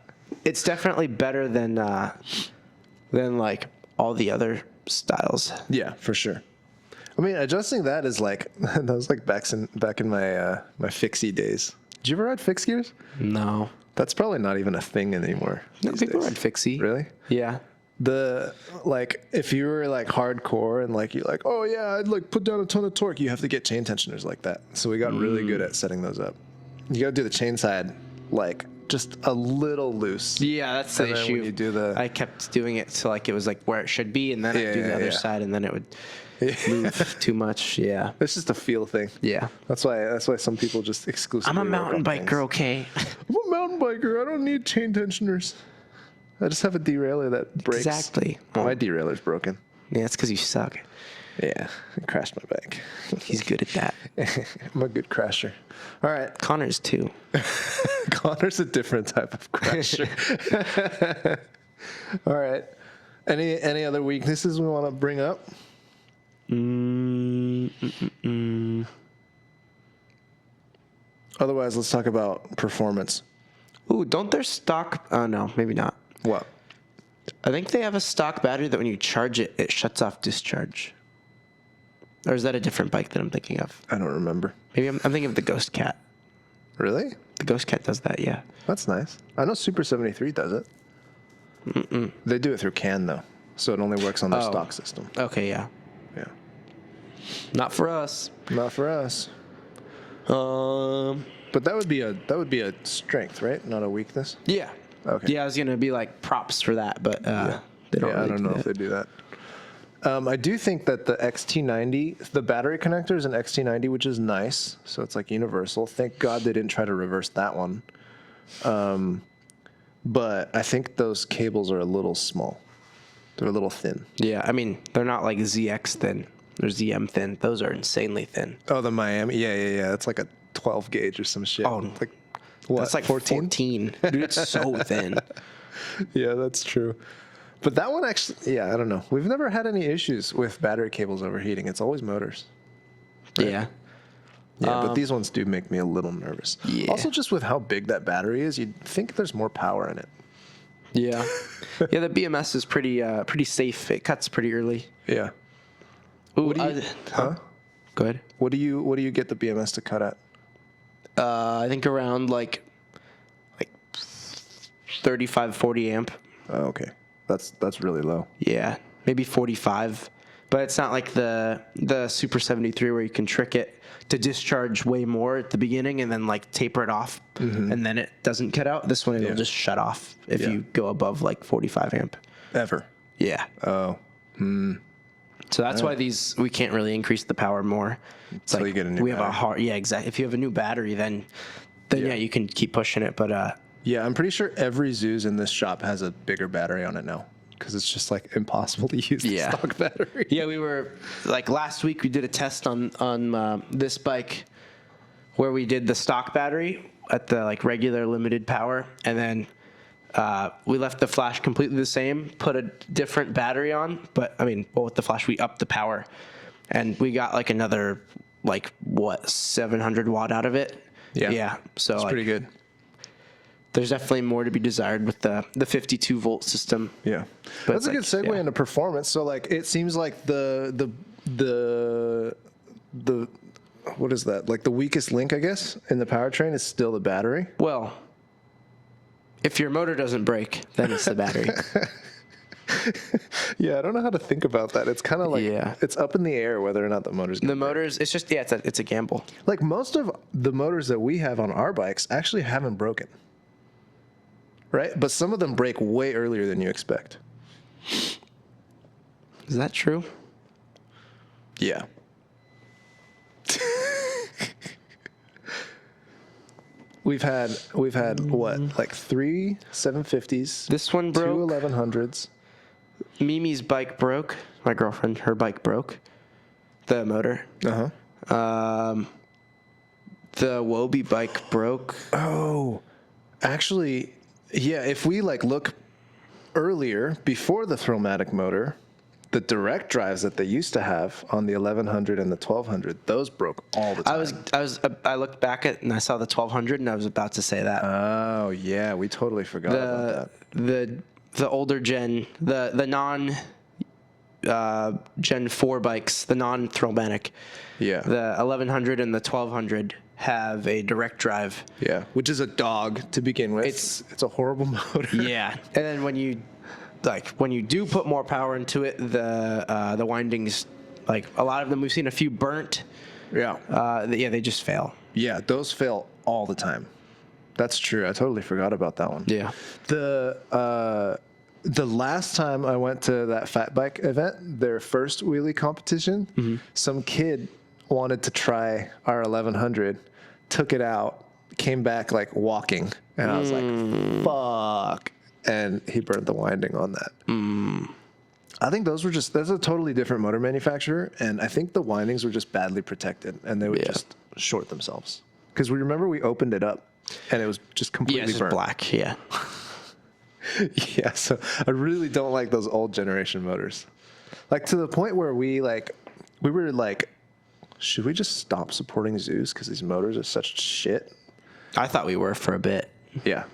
it's definitely better than like all the other styles. Yeah, for sure. I mean, adjusting that is like that was like back in my my fixie days. Did you ever ride fixed gears? No. That's probably not even a thing anymore. No, people ride fixie. Really? Yeah. Like if you were like hardcore and like you're like, oh yeah, I'd like put down a ton of torque, you have to get chain tensioners like that. So we got really good at setting those up. You got to do the chain side like just a little loose. Yeah, that's the issue. When you do I kept doing it so like it was like where it should be, and then I'd do the other side, and then it would move too much. Yeah, it's just a feel thing. Yeah, that's why some people just exclusively. I'm a mountain biker, okay? I'm a mountain biker. I don't need chain tensioners. I just have a derailleur that breaks. Exactly. My derailleur's broken. Yeah, it's because you suck. Yeah, I crashed my bike. He's good at that. I'm a good crasher. All right. Connor's too. Connor's a different type of crasher. All right. Any other weaknesses we want to bring up? Otherwise, let's talk about performance. Ooh, don't their stock... Oh, no, maybe not. What? I think they have a stock battery that when you charge it, it shuts off discharge. Or is that a different bike that I'm thinking of? I don't remember. Maybe I'm thinking of the Ghost Cat. Really? The Ghost Cat does that, yeah. That's nice. I know Super 73 does it. They do it through CAN, though. So it only works on their stock system. Okay, yeah. Yeah. Not for us. Not for us. But that would be a strength, right? Not a weakness. Yeah. Okay. Yeah, I was gonna be like props for that, but they don't. Yeah, really I don't know if they do that. I do think that the XT90, the battery connector is an XT90, which is nice. So it's like universal. Thank God they didn't try to reverse that one. But I think those cables are a little small. They're a little thin. Yeah, I mean they're not like ZX thin. They're ZM thin. Those are insanely thin. Oh, the Miami. Yeah. It's like a 12 gauge or some shit. Oh, like what? That's like 14. Dude, it's so thin. Yeah, that's true. But that one actually, I don't know. We've never had any issues with battery cables overheating. It's always motors. Right? Yeah. Yeah, but these ones do make me a little nervous. Yeah. Also, just with how big that battery is, you'd think there's more power in it. Yeah. Yeah, the BMS is pretty safe. It cuts pretty early. Yeah. Ooh, What do you, huh? Go ahead. What do you get the BMS to cut at? I think around like 35, 40 amp. Oh, okay. That's really low. Yeah, maybe 45. But it's not like the Super 73 where you can trick it to discharge way more at the beginning and then like taper it off and then it doesn't cut out. This one it'll just shut off if you go above like 45 amp. Ever. Yeah. Oh. So that's why we can't really increase the power more. It's Until you get a new we have a battery. hard exactly. If you have a new battery, then you can keep pushing it. But Yeah, I'm pretty sure every Zooz in this shop has a bigger battery on it now because it's just like impossible to use the stock battery. yeah, we were like last week we did a test on this bike where we did the stock battery at the like regular limited power, and then we left the flash completely the same, put a different battery on, but I mean, with the flash we upped the power, and we got like another 700 watt out of it. Yeah. So It's pretty good. There's definitely more to be desired with the 52 volt system. Yeah, But that's a good it's segue into performance. So like, it seems like the what is that? Like the weakest link, I guess, in the powertrain is still the battery. Well, if your motor doesn't break, then it's the battery. Yeah, I don't know how to think about that. It's kind of like it's up in the air whether or not the motor's gonna The motors, it's just it's a gamble. Like most of the motors that we have on our bikes actually haven't broken. Right? But some of them break way earlier than you expect. Is that true? Yeah. We've had what, like 3 750s, This one 2 broke. 1100s. Mimi's bike broke. My girlfriend, her bike broke. The motor. Uh-huh. The Wobie bike broke. Oh. Actually, yeah, if we like look earlier before the Thrillmatic motor, the direct drives that they used to have on the 1100 and the 1200, those broke all the time. I looked back at and I saw the 1200 and I was about to say that. Oh yeah, we totally forgot about that. The older gen, the non Gen 4 bikes, the non Thrillmatic. Yeah. The 1100 and the 1200 have a direct drive. Yeah, which is a dog to begin with. It's a horrible motor. Yeah, and then when you do put more power into it, the windings, like a lot of them, we've seen a few burnt. Yeah. They just fail. Yeah, those fail all the time. That's true. I totally forgot about that one. Yeah. The last time I went to that fat bike event, their first wheelie competition, some kid wanted to try our 1100, took it out, came back like walking, and I was like, fuck. And he burnt the winding on that. I think that's a totally different motor manufacturer, and I think the windings were just badly protected, and they would just short themselves. Because we opened it up, and it was just completely it's burnt. black. Yeah. Yeah, so I really don't like those old generation motors. Like to the point where we were like, should we just stop supporting Zooz because these motors are such shit? I thought we were for a bit. Yeah.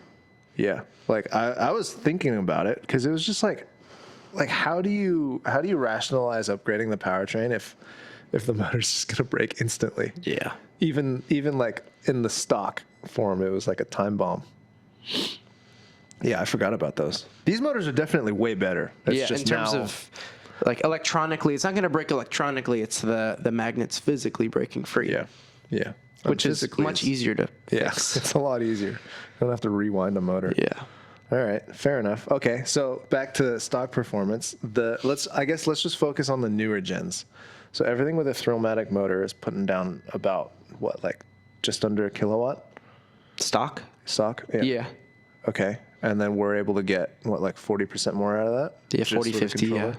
Yeah. Like I was thinking about it because it was just like how do you rationalize upgrading the powertrain if the motor's just gonna break instantly? Yeah. Even like in the stock form, it was like a time bomb. Yeah, I forgot about those. These motors are definitely way better. It's just in terms of like electronically, it's not going to break electronically. It's the magnets physically breaking free. Yeah. Yeah. Which is much easier to fix. It's a lot easier. You don't have to rewind a motor. Yeah. All right, fair enough. Okay, so back to stock performance. Let's just focus on the newer gens. So everything with a Thrillmatic motor is putting down about what, like just under a kilowatt? Stock? Yeah. Okay. And then we're able to get what, like 40% more out of that? Yeah, Just 40, with a 50, yeah. controller?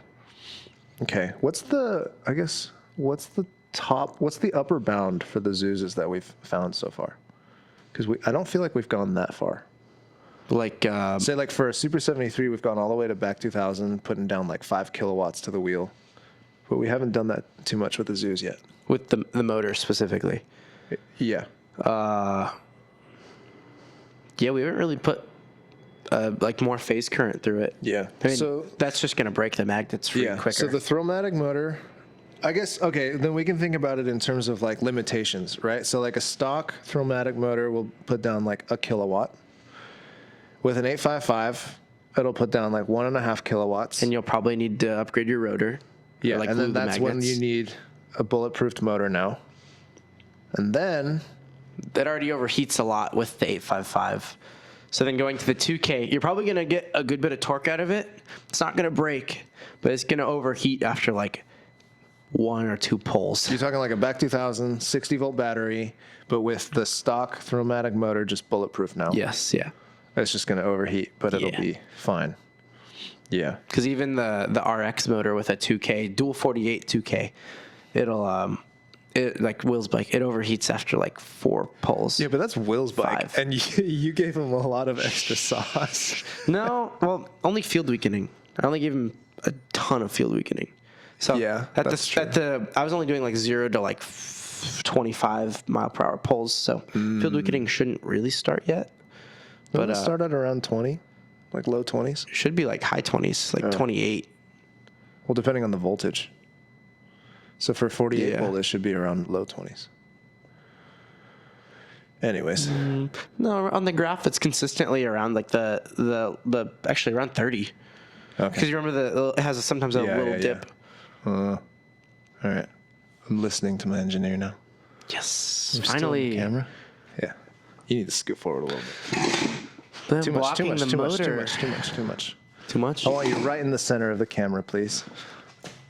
Okay. What's the upper bound for the Zoozes that we've found so far? Because I don't feel like we've gone that far. Like Say like for a Super 73, we've gone all the way to back 2000, putting down like 5 kilowatts to the wheel. But we haven't done that too much with the Zooz yet. with the motor specifically. Yeah. Yeah, we haven't really put like more phase current through it. Yeah. I mean, So that's just going to break the magnets free quicker. So the Throwmatic motor, I guess, okay, then we can think about it in terms of like limitations, right? So like a stock Throwmatic motor will put down like a kilowatt. With an 855, it'll put down like 1.5 kilowatts. And you'll probably need to upgrade your rotor. Yeah, like and then that's when magnets. you need a bulletproofed motor now. And then That already overheats a lot with the 855. So then going to the 2K, you're probably going to get a good bit of torque out of it. It's not going to break, but it's going to overheat after like 1 or 2 pulls. you're talking like a back 2000 60-volt battery, but with the stock Throwmatic motor just bulletproof now. Yes, yeah. It's just going to overheat, but it'll Yeah. be fine. Yeah. Because even the RX motor with a 2K, dual 48 2K, it'll, like Will's bike, it overheats after like 4 pulls. Yeah, but that's Will's bike, 5. and you gave him a lot of extra sauce. No, well, only field weakening. I only gave him a ton of field weakening. So Yeah, that's true. I was only doing like 0 to like 25 mile per hour pulls, so field weakening shouldn't really start yet. But But start at around 20, like low 20s. should be like high 20s, like 28. Well, depending on the voltage. So for 48 Yeah. volt, it should be around low 20s. Anyways, No, on the graph it's consistently around like the actually around 30. Because okay. you remember it has sometimes a little dip. All right. I'm listening to my engineer now. Yes, We're still on finally. camera. Yeah. You need to scoot forward a little bit. Then Too much, too blocking much, the too much, too motor. much, too much, too much. Too much? I want you right in the center of the camera, please.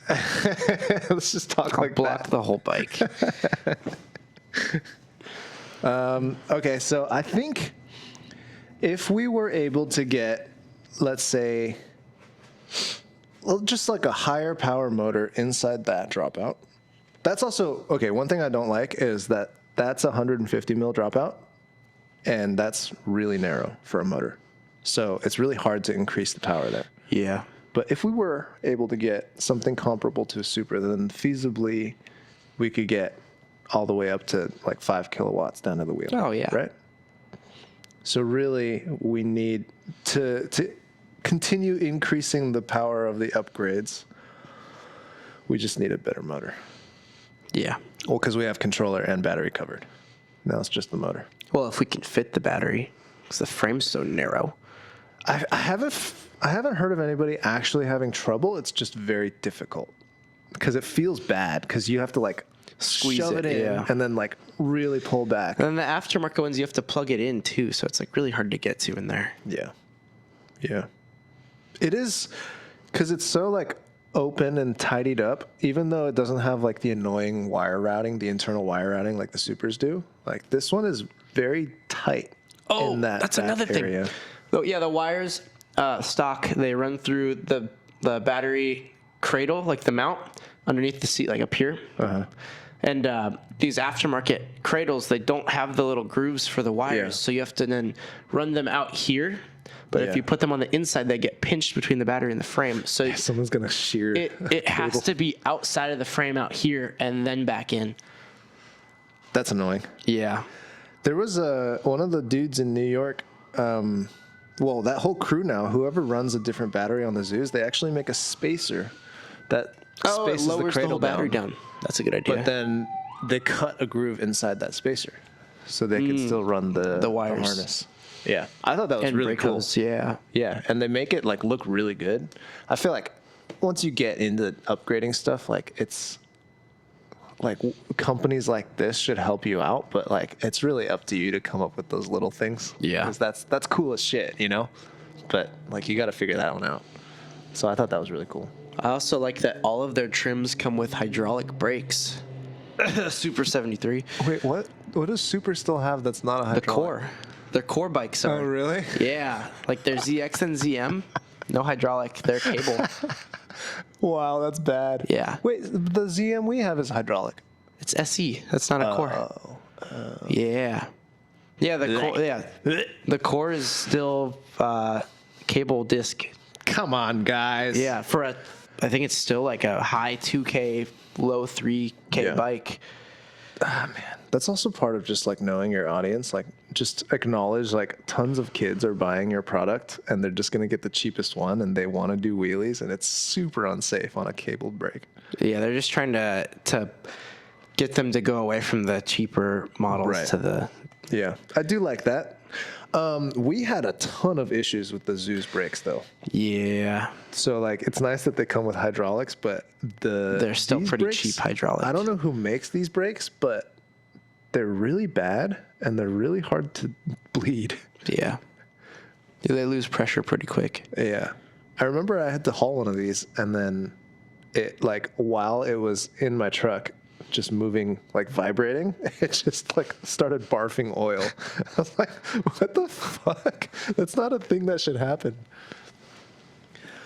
Let's just talk like Block that. the whole bike. Okay, so I think if we were able to get, let's say, well, just like a higher power motor inside that dropout. That's also, okay, one thing I don't like is that that's 150 mil dropout, and that's really narrow for a motor. So it's really hard to increase the power there. Yeah. But if we were able to get something comparable to a Supra, then feasibly we could get all the way up to like 5 kilowatts down to the wheel. Oh, yeah. Right? So really, we need to continue increasing the power of the upgrades. We just need a better motor. Yeah. Well, because we have controller and battery covered. Now it's just the motor. Well, if we can fit the battery, because the frame's so narrow. I haven't heard of anybody actually having trouble. It's just very difficult because it feels bad because you have to like Squeeze shove it, it in yeah. and then like really pull back. And then the aftermarket ones, you have to plug it in too, so it's like really hard to get to in there. Yeah. Yeah. It is because it's so like open and tidied up, even though it doesn't have like the annoying wire routing, the internal wire routing like the Supers do. Like this one is very tight in that that's back another area. thing. Oh, yeah, the wires stock, they run through the battery cradle, like the mount, underneath the seat, like up here. Uh-huh. And these aftermarket cradles, they don't have the little grooves for the wires, Yeah. so you have to then run them out here. But Yeah. if you put them on the inside, they get pinched between the battery and the frame. So Someone's going to shear it has to be outside of the frame out here and then back in. That's annoying. Yeah. There was one of the dudes in New York. Well, that whole crew now, whoever runs a different battery on the Zooz, they actually make a spacer that Oh, it spaces lowers the cradle whole battery down. That's a good idea. But then they cut a groove inside that spacer, so they can still run the wires. harness. Yeah, I thought that was and really brake cool. hose, yeah. Yeah, and they make it like look really good. I feel like once you get into upgrading stuff, like it's like companies like this should help you out, but like it's really up to you to come up with those little things. Yeah. because that's cool as shit, you know. But like you got to figure that one out. So I thought that was really cool. I also like that all of their trims come with hydraulic brakes. Super 73. Wait, what? What does Super still have that's not a hydraulic? The core. Their core bikes are. Oh, really? Yeah. Like their ZX and ZM. No hydraulic. They're cable. Wow, that's bad. Yeah. Wait, the ZM we have is hydraulic. It's SE. That's not a core. Yeah. Yeah, the core, yeah. The core is still cable disc. Come on, guys. Yeah, for I think it's still like a high 2K, low 3K Yeah. bike. Man, that's also part of just like knowing your audience. Like, just acknowledge like tons of kids are buying your product and they're just going to get the cheapest one and they want to do wheelies, and it's super unsafe on a cabled brake. Yeah, they're just trying to get them to go away from the cheaper models to the. Yeah, I do like that. We had a ton of issues with the Zooz brakes though. Yeah. So like, it's nice that they come with hydraulics, but they're still these pretty brakes, cheap hydraulics. I don't know who makes these brakes, but they're really bad and they're really hard to bleed. Yeah. They lose pressure pretty quick. Yeah. I remember I had to haul one of these, and then it, like, while it was in my truck, just moving, like vibrating, it just like started barfing oil. I was like, what the fuck? That's not a thing that should happen.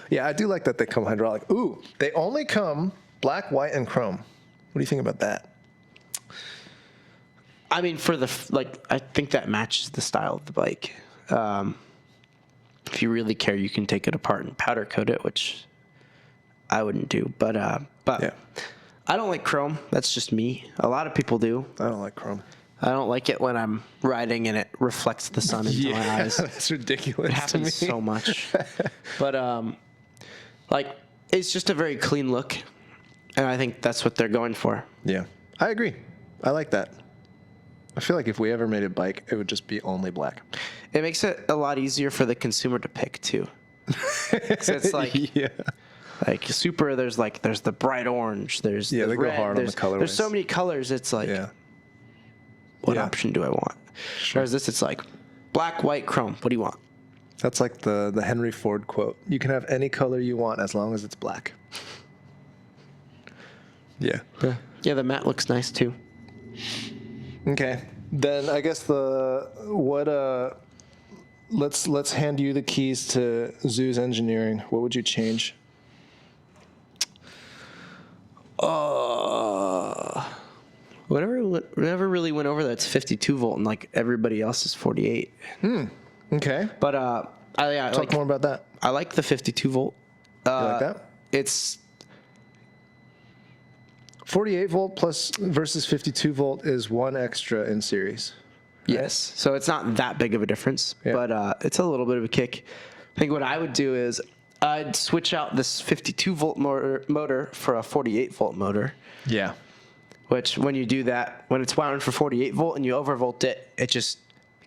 Yeah, I do like that they come hydraulic. Ooh, they only come black, white, and chrome. What do you think about that? I mean, for the I think that matches the style of the bike. If you really care, you can take it apart and powder coat it, which I wouldn't do. But Yeah. I don't like chrome. That's just me. A lot of people do. I don't like chrome. I don't like it when I'm riding and it reflects the sun into my eyes. That's ridiculous. It happens so much. But like, it's just a very clean look, and I think that's what they're going for. Yeah, I agree. I like that. I feel like if we ever made a bike, it would just be only black. It makes it a lot easier for the consumer to pick too. 'Cause it's like, yeah. like super. There's the bright orange. There's Yeah, the they go red, hard on the colorways. There's so many colors. It's like, Yeah. what Yeah. option do I want? Whereas this, it's like black, white, chrome. What do you want? That's like the Henry Ford quote. You can have any color you want as long as it's black. Yeah. Yeah, the matte looks nice too. Okay. Then I guess let's hand you the keys to Zooz engineering. What would you change? Whatever really went over that's 52 volt, and like everybody else is 48. Okay. But yeah, Talk more about that. I like the 52 volt. You like that? It's 48 volt plus versus 52 volt is one extra in series. yes, so it's not that big of a difference, Yeah. but it's a little bit of a kick. I think what I would do is I'd switch out this 52 volt motor for a 48 volt motor. Yeah. Which, when you do that, when it's wound for 48 volt and you overvolt it, it just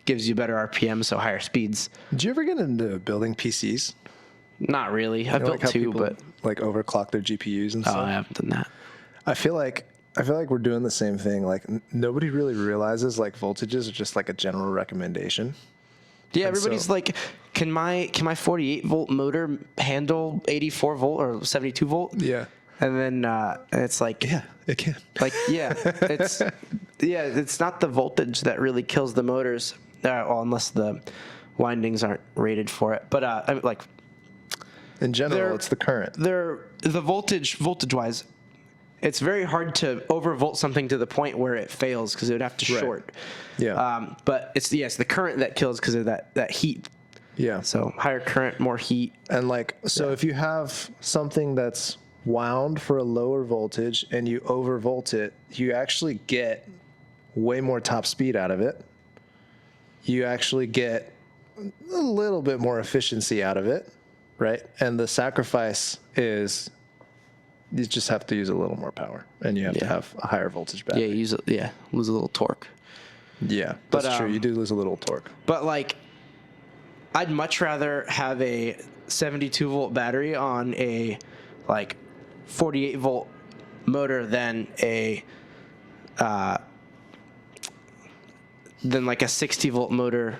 gives you better RPM, so higher speeds. Did you ever get into building PCs? Not really. I've You know, built like how two, people, but like overclock their GPUs and oh, stuff. I haven't done that. I feel like we're doing the same thing. Like nobody really realizes like voltages are just like a general recommendation. Yeah, And everybody's so- like, can my 48 volt motor handle 84 volt or 72 volt? Yeah. And then it's like, Yeah, it can. like it's not the voltage that really kills the motors, well, unless the windings aren't rated for it. But I mean, like, In general, it's the current. the voltage wise, it's very hard to overvolt something to the point where it fails because it would have to Right. short. Yeah. But it's the current that kills because of that heat. Yeah. So higher current, more heat. And like, so if you have something that's wound for a lower voltage and you overvolt it, you actually get way more top speed out of it. You actually get a little bit more efficiency out of it, right? And the sacrifice is you just have to use a little more power and you have to have a higher voltage Yeah, battery. lose a little torque. Yeah, But, that's true. You do lose a little torque. But like, I'd much rather have a 72 volt battery on a like 48 volt motor than like a 60 volt motor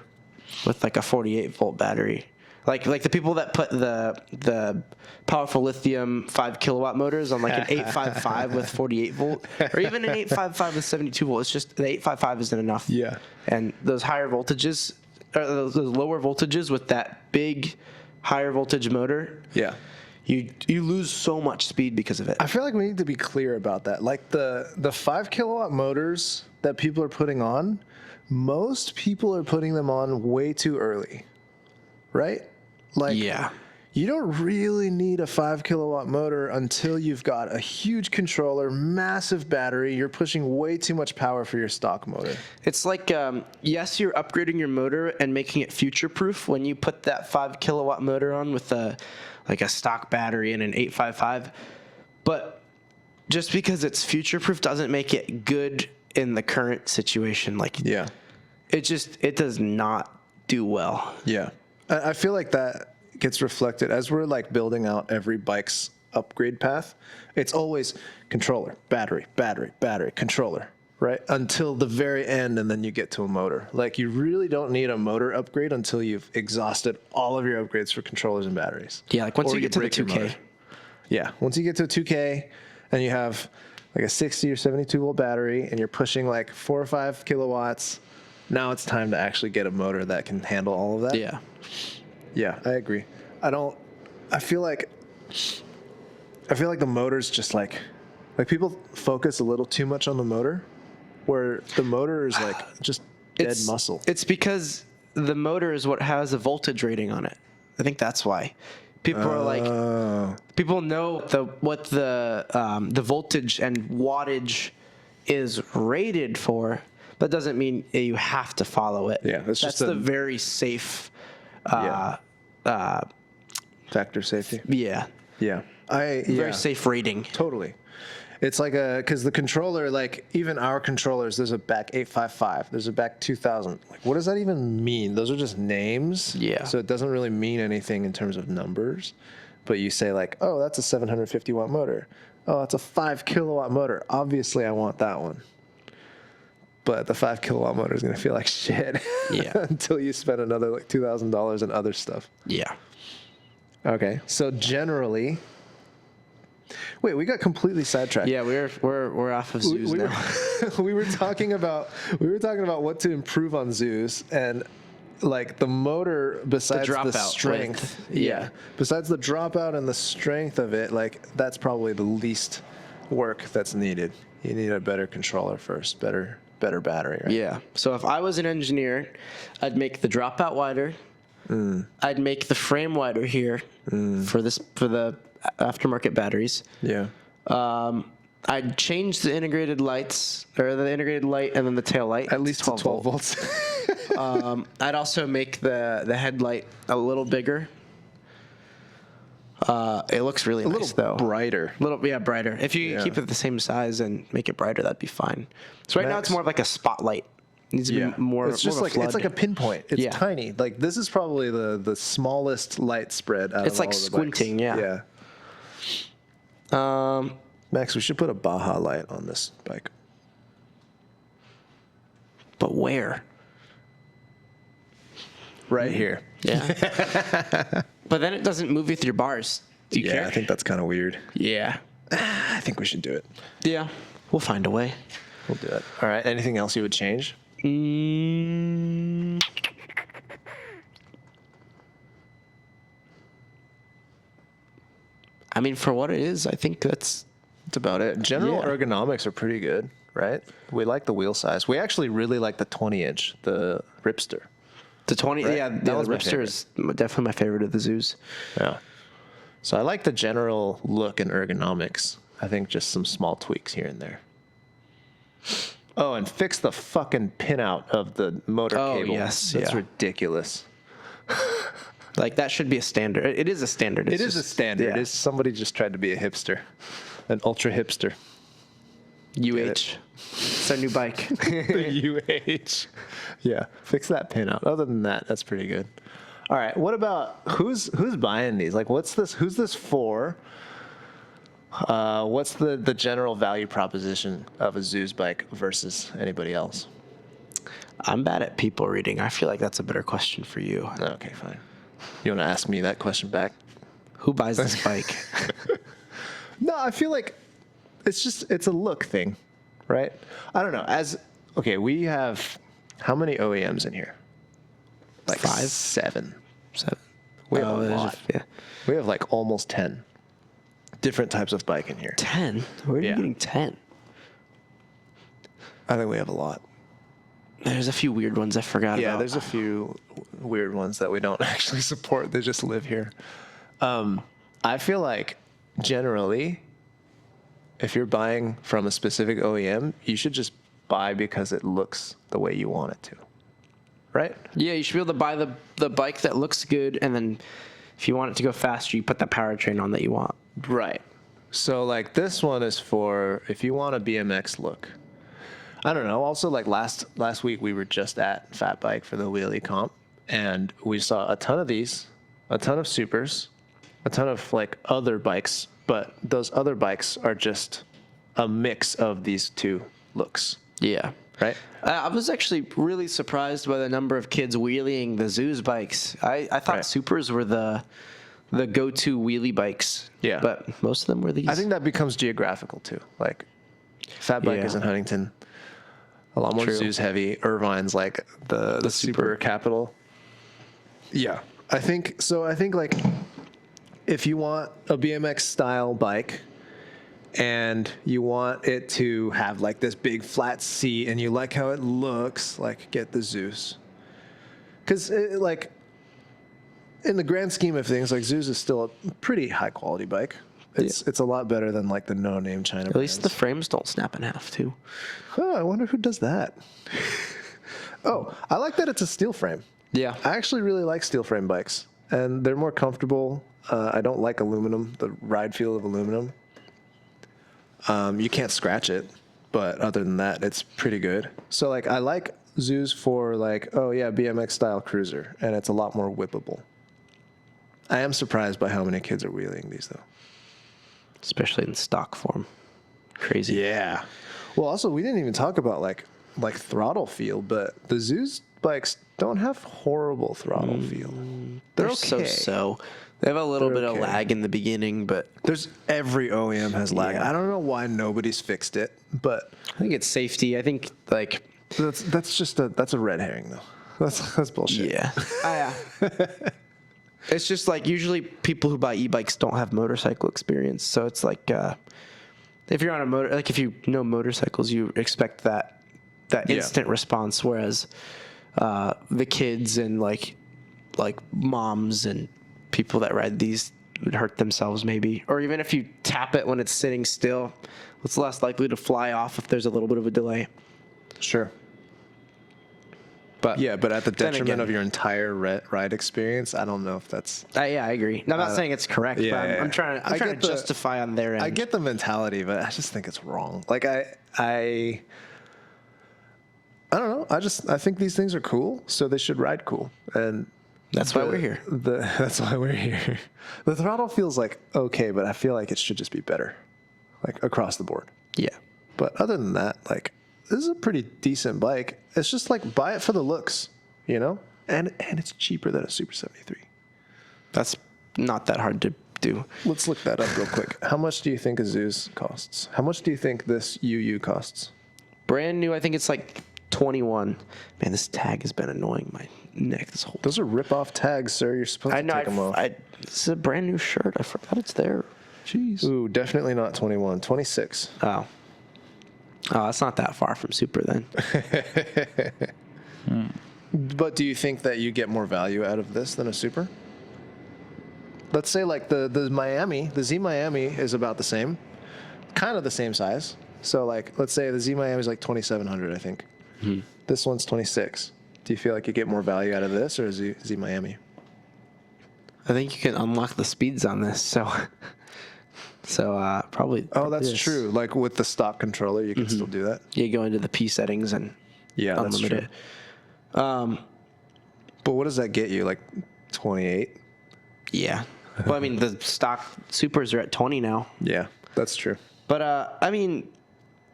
with like a 48 volt battery. Like the people that put the powerful lithium 5 kilowatt motors on like an 855 with 48 volt, or even an 855 with 72 volt. It's just the 855 isn't enough. Yeah. And those higher voltages, or those lower voltages with that big higher voltage motor, Yeah. you lose so much speed because of it. I feel like we need to be clear about that. Like the 5 kilowatt motors that people are putting on, most people are putting them on way too early, right? Like, Yeah. you don't really need a 5 kilowatt motor until you've got a huge controller, massive battery. You're pushing way too much power for your stock motor. It's like, yes, you're upgrading your motor and making it future-proof when you put that 5 kilowatt motor on with a stock battery and an 855. But just because it's future-proof doesn't make it good in the current situation. Like, Yeah. it does not do well. Yeah. I feel like that gets reflected as we're like building out every bike's upgrade path. It's always controller, battery, battery, battery, controller, right? Until the very end, and then you get to a motor. Like, you really don't need a motor upgrade until you've exhausted all of your upgrades for controllers and batteries. Yeah, like once Or you get to the break your 2K. motor. Yeah, once you get to a 2K and you have like a 60 or 72 volt battery and you're pushing like 4 or 5 kilowatts, now it's time to actually get a motor that can handle all of that. Yeah. Yeah, I agree. I feel like the motor's just like people focus a little too much on the motor, where the motor is like just dead muscle. It's because the motor is what has a voltage rating on it. I think that's why. People are like, people know what the voltage and wattage is rated for. That doesn't mean you have to follow it. Yeah, that's just the very safe. Factor safety. Yeah. Yeah, Very safe rating. Totally. It's like because the controller, like even our controllers, there's a back 855, there's a back 2000. Like, what does that even mean? Those are just names. Yeah. So it doesn't really mean anything in terms of numbers. But you say like, oh, that's a 750 watt motor. Oh, that's a 5 kilowatt motor. Obviously, I want that one. But the 5 kilowatt motor is going to feel like shit. Yeah. Until you spend another like $2,000 on other stuff. Yeah. Okay. So generally, wait, we got completely sidetracked. Yeah, we're off of Zooz now. We were talking about what to improve on Zooz, and like the motor, besides the dropout strength. width. Yeah. Besides the dropout and the strength of it, like that's probably the least work that's needed. You need a better controller first, better battery, right? Yeah. So if I was an engineer, I'd make the dropout wider. I'd make the frame wider here for the aftermarket batteries. Yeah. I'd change the integrated lights, or the integrated light and then the tail light. At least to 12 volts. I'd also make the headlight a little bigger. It looks really nice, though. Brighter. Brighter. If you keep it the same size and make it brighter, that'd be fine. So right now it's more of like a spotlight. It needs to be more. It's just more like flood. it's like a pinpoint. It's tiny. Like this is probably the smallest light spread out It's of like all the squinting, bikes. Yeah. Max, we should put a Baja light on this bike. But where? Right here. Yeah. But then it doesn't move with your bars. Do you care? I think that's kind of weird. Yeah. I think we should do it. Yeah. We'll find a way. We'll do it. All right. Anything else you would change? I mean, for what it is, I think that's about it. General ergonomics are pretty good, right? We like the wheel size. We actually really like the 20-inch, the Ripster. the 20. Right? Yeah, That was the my Ripster is definitely my favorite of the Zooz. Yeah. So I like the general look and ergonomics. I think just some small tweaks here and there. Oh, and fix the fucking pinout of the motor cable. Yes, That's ridiculous. Like, that should be a standard. It is a standard. It is a standard. Yeah. It's somebody just tried to be a hipster, an ultra hipster. UH. It's our new bike. The UH. Yeah, fix that pinout. Other than that, that's pretty good. All right, what about who's buying these? Like, what's this? Who's this for? What's the general value proposition of a Zooz bike versus anybody else? I'm bad at people reading. I feel like that's a better question for you. Okay, fine. You want to ask me that question back? Who buys this bike? No, I feel like it's a look thing, right? I don't know. We have how many OEMs in here? Like 5? 7. 7. We have a lot. Yeah. We have like almost 10 different types of bike in here. 10? Where are you getting 10? I think we have a lot. There's a few weird ones I forgot about. Yeah, there's a few weird ones that we don't actually support. They just live here. I feel like generally, if you're buying from a specific OEM, you should just buy because it looks the way you want it to. Right? Yeah, you should be able to buy the bike that looks good, and then if you want it to go faster, you put the powertrain on that you want. Right. So like this one is for if you want a BMX look. I don't know. Also, like last week we were just at Fat Bike for the wheelie comp, and we saw a ton of these, a ton of supers, a ton of like other bikes, but those other bikes are just a mix of these two looks. Yeah. Right? I was actually really surprised by the number of kids wheeling the Zooz bikes. I thought Right. supers were the go-to wheelie bikes. Yeah. But most of them were these. I think that becomes geographical too. Like Fat Bike Yeah. is in Huntington. A lot more True. Zooz heavy. Irvine's like the super capital. Yeah. I think so. I think like if you want a BMX style bike and you want it to have like this big flat seat and you like how it looks, like get the Zooz. Because like in the grand scheme of things, like Zooz is still a pretty high quality bike. It's a lot better than like the no name China. At least the frames don't snap in half too. Oh, I wonder who does that. Oh, I like that it's a steel frame. Yeah. I actually really like steel frame bikes, and they're more comfortable. I don't like aluminum, the ride feel of aluminum. You can't scratch it, but other than that, it's pretty good. So like I like Zooz for like, oh yeah, BMX style cruiser, and it's a lot more whippable. I am surprised by how many kids are wheeling these though. Especially in stock form. Crazy. Yeah. Well, also we didn't even talk about like throttle feel, but the Zooz bikes don't have horrible throttle feel. They're okay. So. They have a little bit of okay. lag in the beginning, but Every OEM has lag. Yeah. I don't know why nobody's fixed it, but I think it's safety. I think like that's a red herring though. That's bullshit. yeah. It's just like usually people who buy e-bikes don't have motorcycle experience, so it's like if you're on a motor, like if you know motorcycles, you expect that instant response, whereas the kids and like moms and people that ride these would hurt themselves maybe, or even if you tap it when it's sitting still, it's less likely to fly off if there's a little bit of a delay. Sure. But But at the then detriment again- of your entire ride experience, I don't know if that's. yeah, I agree. No, I'm not saying it's correct, but I'm trying I to get the- justify on their end. I get the mentality, but I just think it's wrong. Like I don't know. I think these things are cool, so they should ride cool, and That's why we're here. That's why we're here. The throttle feels like okay, but I feel like it should just be better, like across the board. Yeah. But other than that, like this is a pretty decent bike. It's just like buy it for the looks, you know, and it's cheaper than a Super 73. That's not that hard to do. Let's look that up real quick. How much do you think a Zooz costs? How much do you think this UU costs? Brand new, I think it's like 21. Man, this tag has been annoying my neck this whole. Those are rip-off tags, sir. You're supposed I to know. take them off. This is a brand new shirt. I forgot it's there. Jeez. Ooh, definitely not 21. 26. Oh, it's not that far from Super then. But do you think that you get more value out of this than a Super? Let's say like the Z Miami is about the same, kind of the same size. So like, let's say the Z Miami is like 2,700, I think. This one's 26. Do you feel like you get more value out of this or Z Miami? I think you can unlock the speeds on this, so probably. Oh, that's this. true. Like with the stock controller, you can still do that. You go into the P settings and That's unlimit true. it. But what does that get you? Like 28? Yeah. Well, I mean, the stock Supers are at 20 now. Yeah, that's true. But, I mean,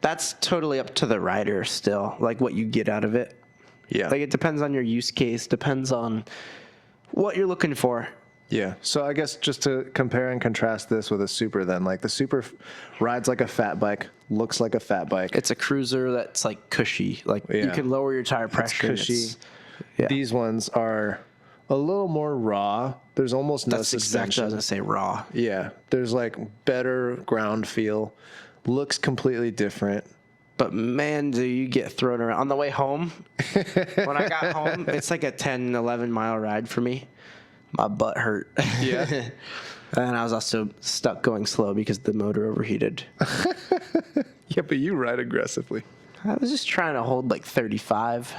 that's totally up to the rider still, like what you get out of it. Yeah. Like, it depends on your use case, depends on what you're looking for. Yeah. So I guess just to compare and contrast this with a Super then, like the Super rides like a fat bike, looks like a fat bike. It's a cruiser that's, like, cushy. Like, you Yeah. can lower your tire pressure. and cushy. Yeah. These ones are a little more raw. There's almost no That's exactly what I was suspension. going to say, raw. Yeah. There's like better ground feel. Looks completely different. But man, do you get thrown around. On the way home, when I got home, it's like a 10, 11 mile ride for me. my butt hurt. Yeah. And I was also stuck going slow because the motor overheated. Yeah, but you ride aggressively. I was just trying to hold like 35.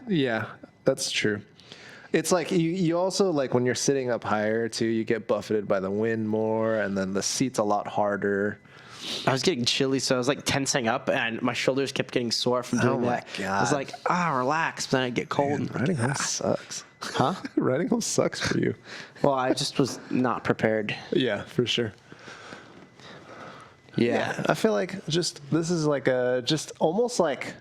Yeah, that's true. It's like you also, like, when you're sitting up higher too, you get buffeted by the wind more, and then the seat's a lot harder. I was getting chilly, so I was like tensing up, and my shoulders kept getting sore from doing that. God. I was like, relax, but then I'd get cold. Man, riding home sucks. Huh? Riding home sucks for you. Well, I just was not prepared. Yeah, for sure. Yeah. I feel like this is like almost like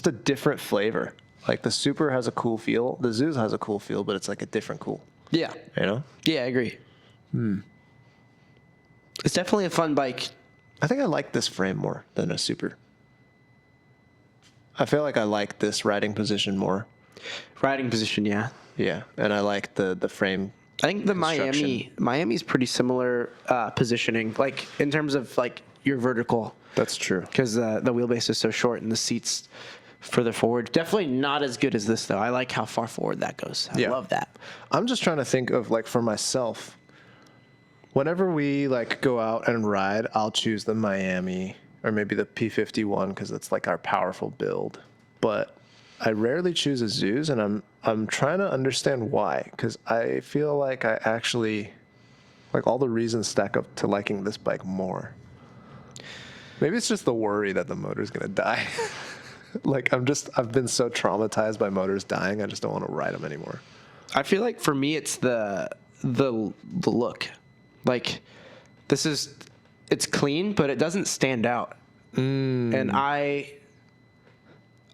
a different flavor. Like the Super has a cool feel. The Zooz has a cool feel, but it's like a different cool. Yeah. You know? Yeah, I agree. It's definitely a fun bike. I think I like this frame more than a Super. I feel like I like this riding position more. Riding position, yeah. Yeah, and I like the frame. I think the construction. Miami's pretty similar positioning, like in terms of like your vertical, That's true. because the wheelbase is so short and the seats further forward. Definitely not as good as this though. I like how far forward that goes. I love that. I'm just trying to think of, like, for myself, whenever we like go out and ride, I'll choose the Miami or maybe the P51 because it's like our powerful build. But I rarely choose a Zooz, and I'm trying to understand why, because I feel like I actually like all the reasons stack up to liking this bike more. Maybe it's just the worry that the motor's gonna die. Like I've been so traumatized by motors dying, I just don't want to ride them anymore. I feel like for me, it's the look. Like it's clean, but it doesn't stand out. And I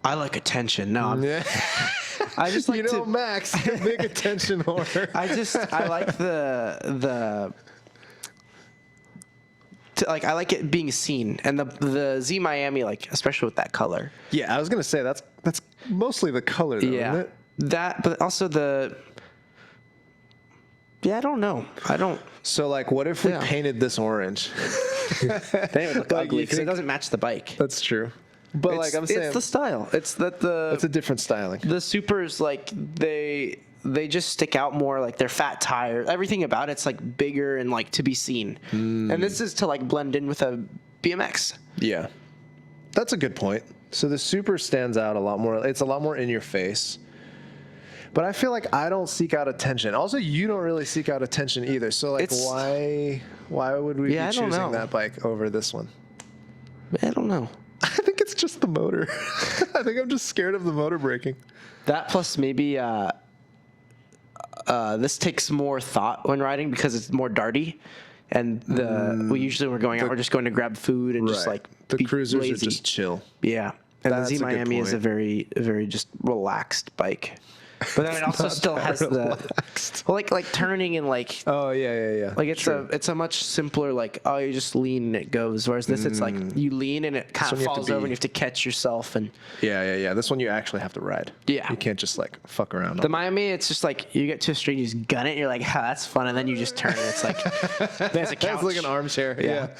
like attention. No, I just like to Max, big attention whore. I like I like it being seen, and the Z Miami, like especially with that color. Yeah, I was gonna say that's mostly the color, though, isn't it? That, but also I don't know. So, like, what if we painted this orange? Then it would look Like, ugly you because it think- doesn't match the bike. That's true. But like I'm saying, it's the style. It's that it's a different styling. the Supers, like they just stick out more, like they're fat tires. Everything about it's like bigger and like to be seen. And this is to like blend in with a BMX. Yeah, that's a good point. So the Super stands out a lot more. It's a lot more in your face. But I feel like I don't seek out attention. Also, you don't really seek out attention either. So like, why would we be I don't know. choosing that bike over this one? I don't know. I think it's just the motor. I think I'm just scared of the motor breaking. That plus maybe this takes more thought when riding because it's more darty. And we usually when we're going out, we're just going to grab food and just like the be cruisers lazy. are just chill. Yeah. And That's the a Z good Miami is a point. very, very just relaxed bike. But then it also still has relaxed. like turning and like Oh yeah. like it's a much simpler like you just lean and it goes. Whereas this it's like you lean and it kind one of you have to falls over be- and you have to catch yourself. And Yeah. This one you actually have to ride. Yeah. You can't just like fuck around. the Miami, it's just like you get to a street, you just gun it, and you're like, that's fun, and then you just turn and it's like there's a couch. It's like an armchair. Yeah.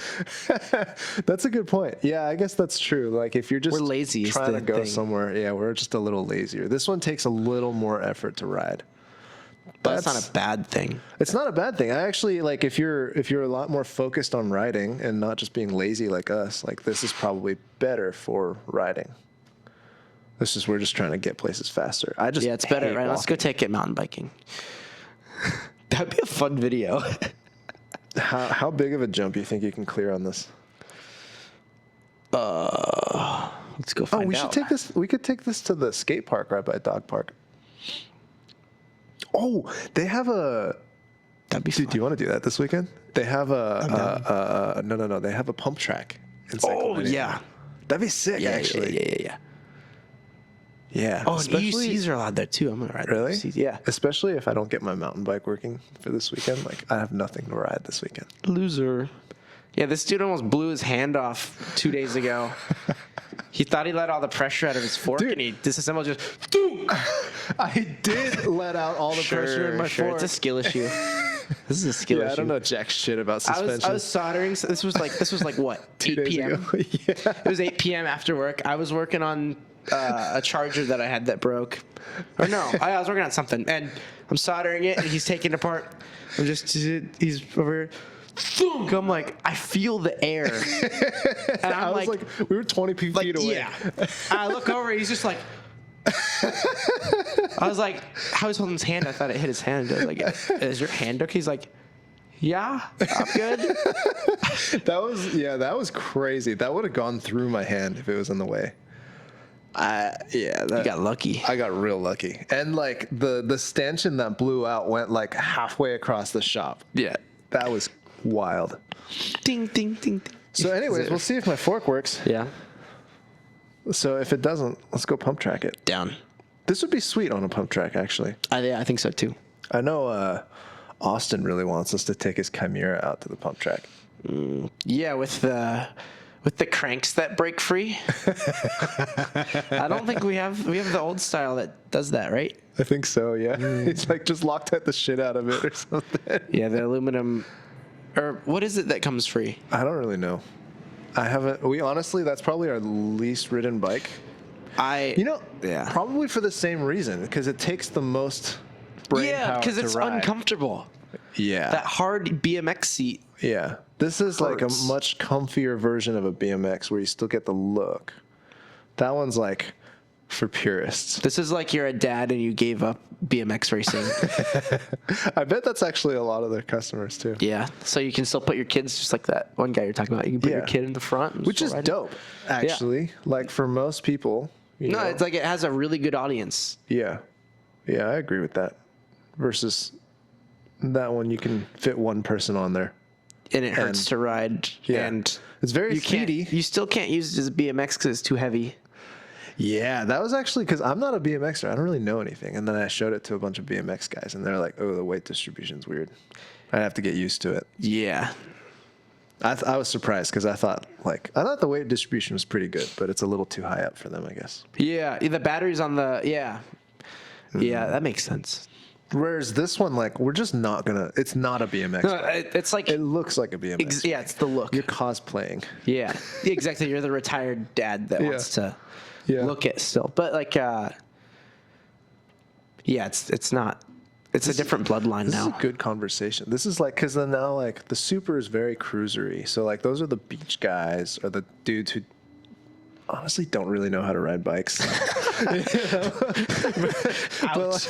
Yeah. That's a good point. Yeah, I guess that's true. Like if you're just We're lazy is trying the to go thing. somewhere, yeah, we're just a little lazier. This one takes a little more effort to ride. But that's not a bad thing. It's not a bad thing. I actually like if you're a lot more focused on riding and not just being lazy like us, like this is probably better for riding. We're just trying to get places faster. It's better, hate right? Let's go walking. take it mountain biking. That'd be a fun video. How big of a jump you think you can clear on this? Let's go find out. We should take this. We could take this to the skate park right by Dog Park. Oh, they have a. That'd be Dude, fun. do you want to do that this weekend? They have no. They have a pump track. In San Oh Clemente. yeah. That'd be sick. Yeah, actually. Yeah. Oh, and especially- EUCs are allowed there too. I'm gonna ride the Really? EUCs. Yeah. Especially if I don't get my mountain bike working for this weekend. Like, I have nothing to ride this weekend. Loser. Yeah, this dude almost blew his hand off 2 days ago. He thought he let all the pressure out of his fork, Dude. and he disassembled just. I did let out all the pressure in my fork. It's a skill issue. This is a skill issue. I don't know jack shit about I suspension. was soldering. So this was like what 2 8 days p.m. ago. Yeah. It was 8 p.m. after work. I was working on a charger that I had that broke. Or no, I was working on something, and I'm soldering it, and he's taking it apart. He's over here. Thunk! I'm like, I feel the air. And I was like, we were 20 feet away. Yeah. I look over, he's just like, I was like, how he's holding his hand? I thought it hit his hand. I was like, is your hand okay? He's like, yeah, I'm good. That was crazy. That would have gone through my hand if it was in the way. You got lucky. I got real lucky. And like the stanchion that blew out went like halfway across the shop. Yeah. That was wild. Ding, ding, ding, ding. So anyways, we'll see if my fork works. Yeah. So if it doesn't, let's go pump track it. Down. This would be sweet on a pump track, actually. I think so too. I know Austin really wants us to take his Chimera out to the pump track. Yeah, with the cranks that break free. I don't think we have the old style that does that, right? I think so, yeah. He's like just Loctite the shit out of it or something. Yeah, the aluminum, or what is it that comes free? I don't really know. I haven't. Honestly, that's probably our least ridden bike. Yeah. Probably for the same reason, because it takes the most brain power because to it's ride. uncomfortable. Yeah. That hard BMX seat. Yeah. This is like a hurts. much comfier version of a BMX where you still get the look. That one's like for purists. This is like you're a dad and you gave up BMX racing. I bet that's actually a lot of their customers too. Yeah. So you can still put your kids just like that one guy you're talking about. You can put your kid in the front. And Which just is ride it. dope, actually. Like for most people. You know, It's like it has a really good audience. Yeah. Yeah, I agree with that. Versus that one, you can fit one person on there. And it hurts to ride. Yeah. And It's very you speedy. still can't use it as a BMX because it's too heavy. Yeah, that was actually because I'm not a BMXer. I don't really know anything. And then I showed it to a bunch of BMX guys, and they're like, oh, the weight distribution's weird. I have to get used to it. Yeah. I was surprised because I thought the weight distribution was pretty good, but it's a little too high up for them, I guess. Yeah. The battery's on the, yeah. Yeah, that makes sense. Whereas this one, we're just not going to, it's not a BMX. No, bike. it's like, It looks like a BMX. yeah, it's the look. You're cosplaying. Yeah. Exactly. You're the retired dad that wants to look at still. But it's not. It's a different bloodline This now. is a good conversation. This is because then now the Super is very cruisery. So those are the beach guys or the dudes who honestly don't really know how to ride bikes. but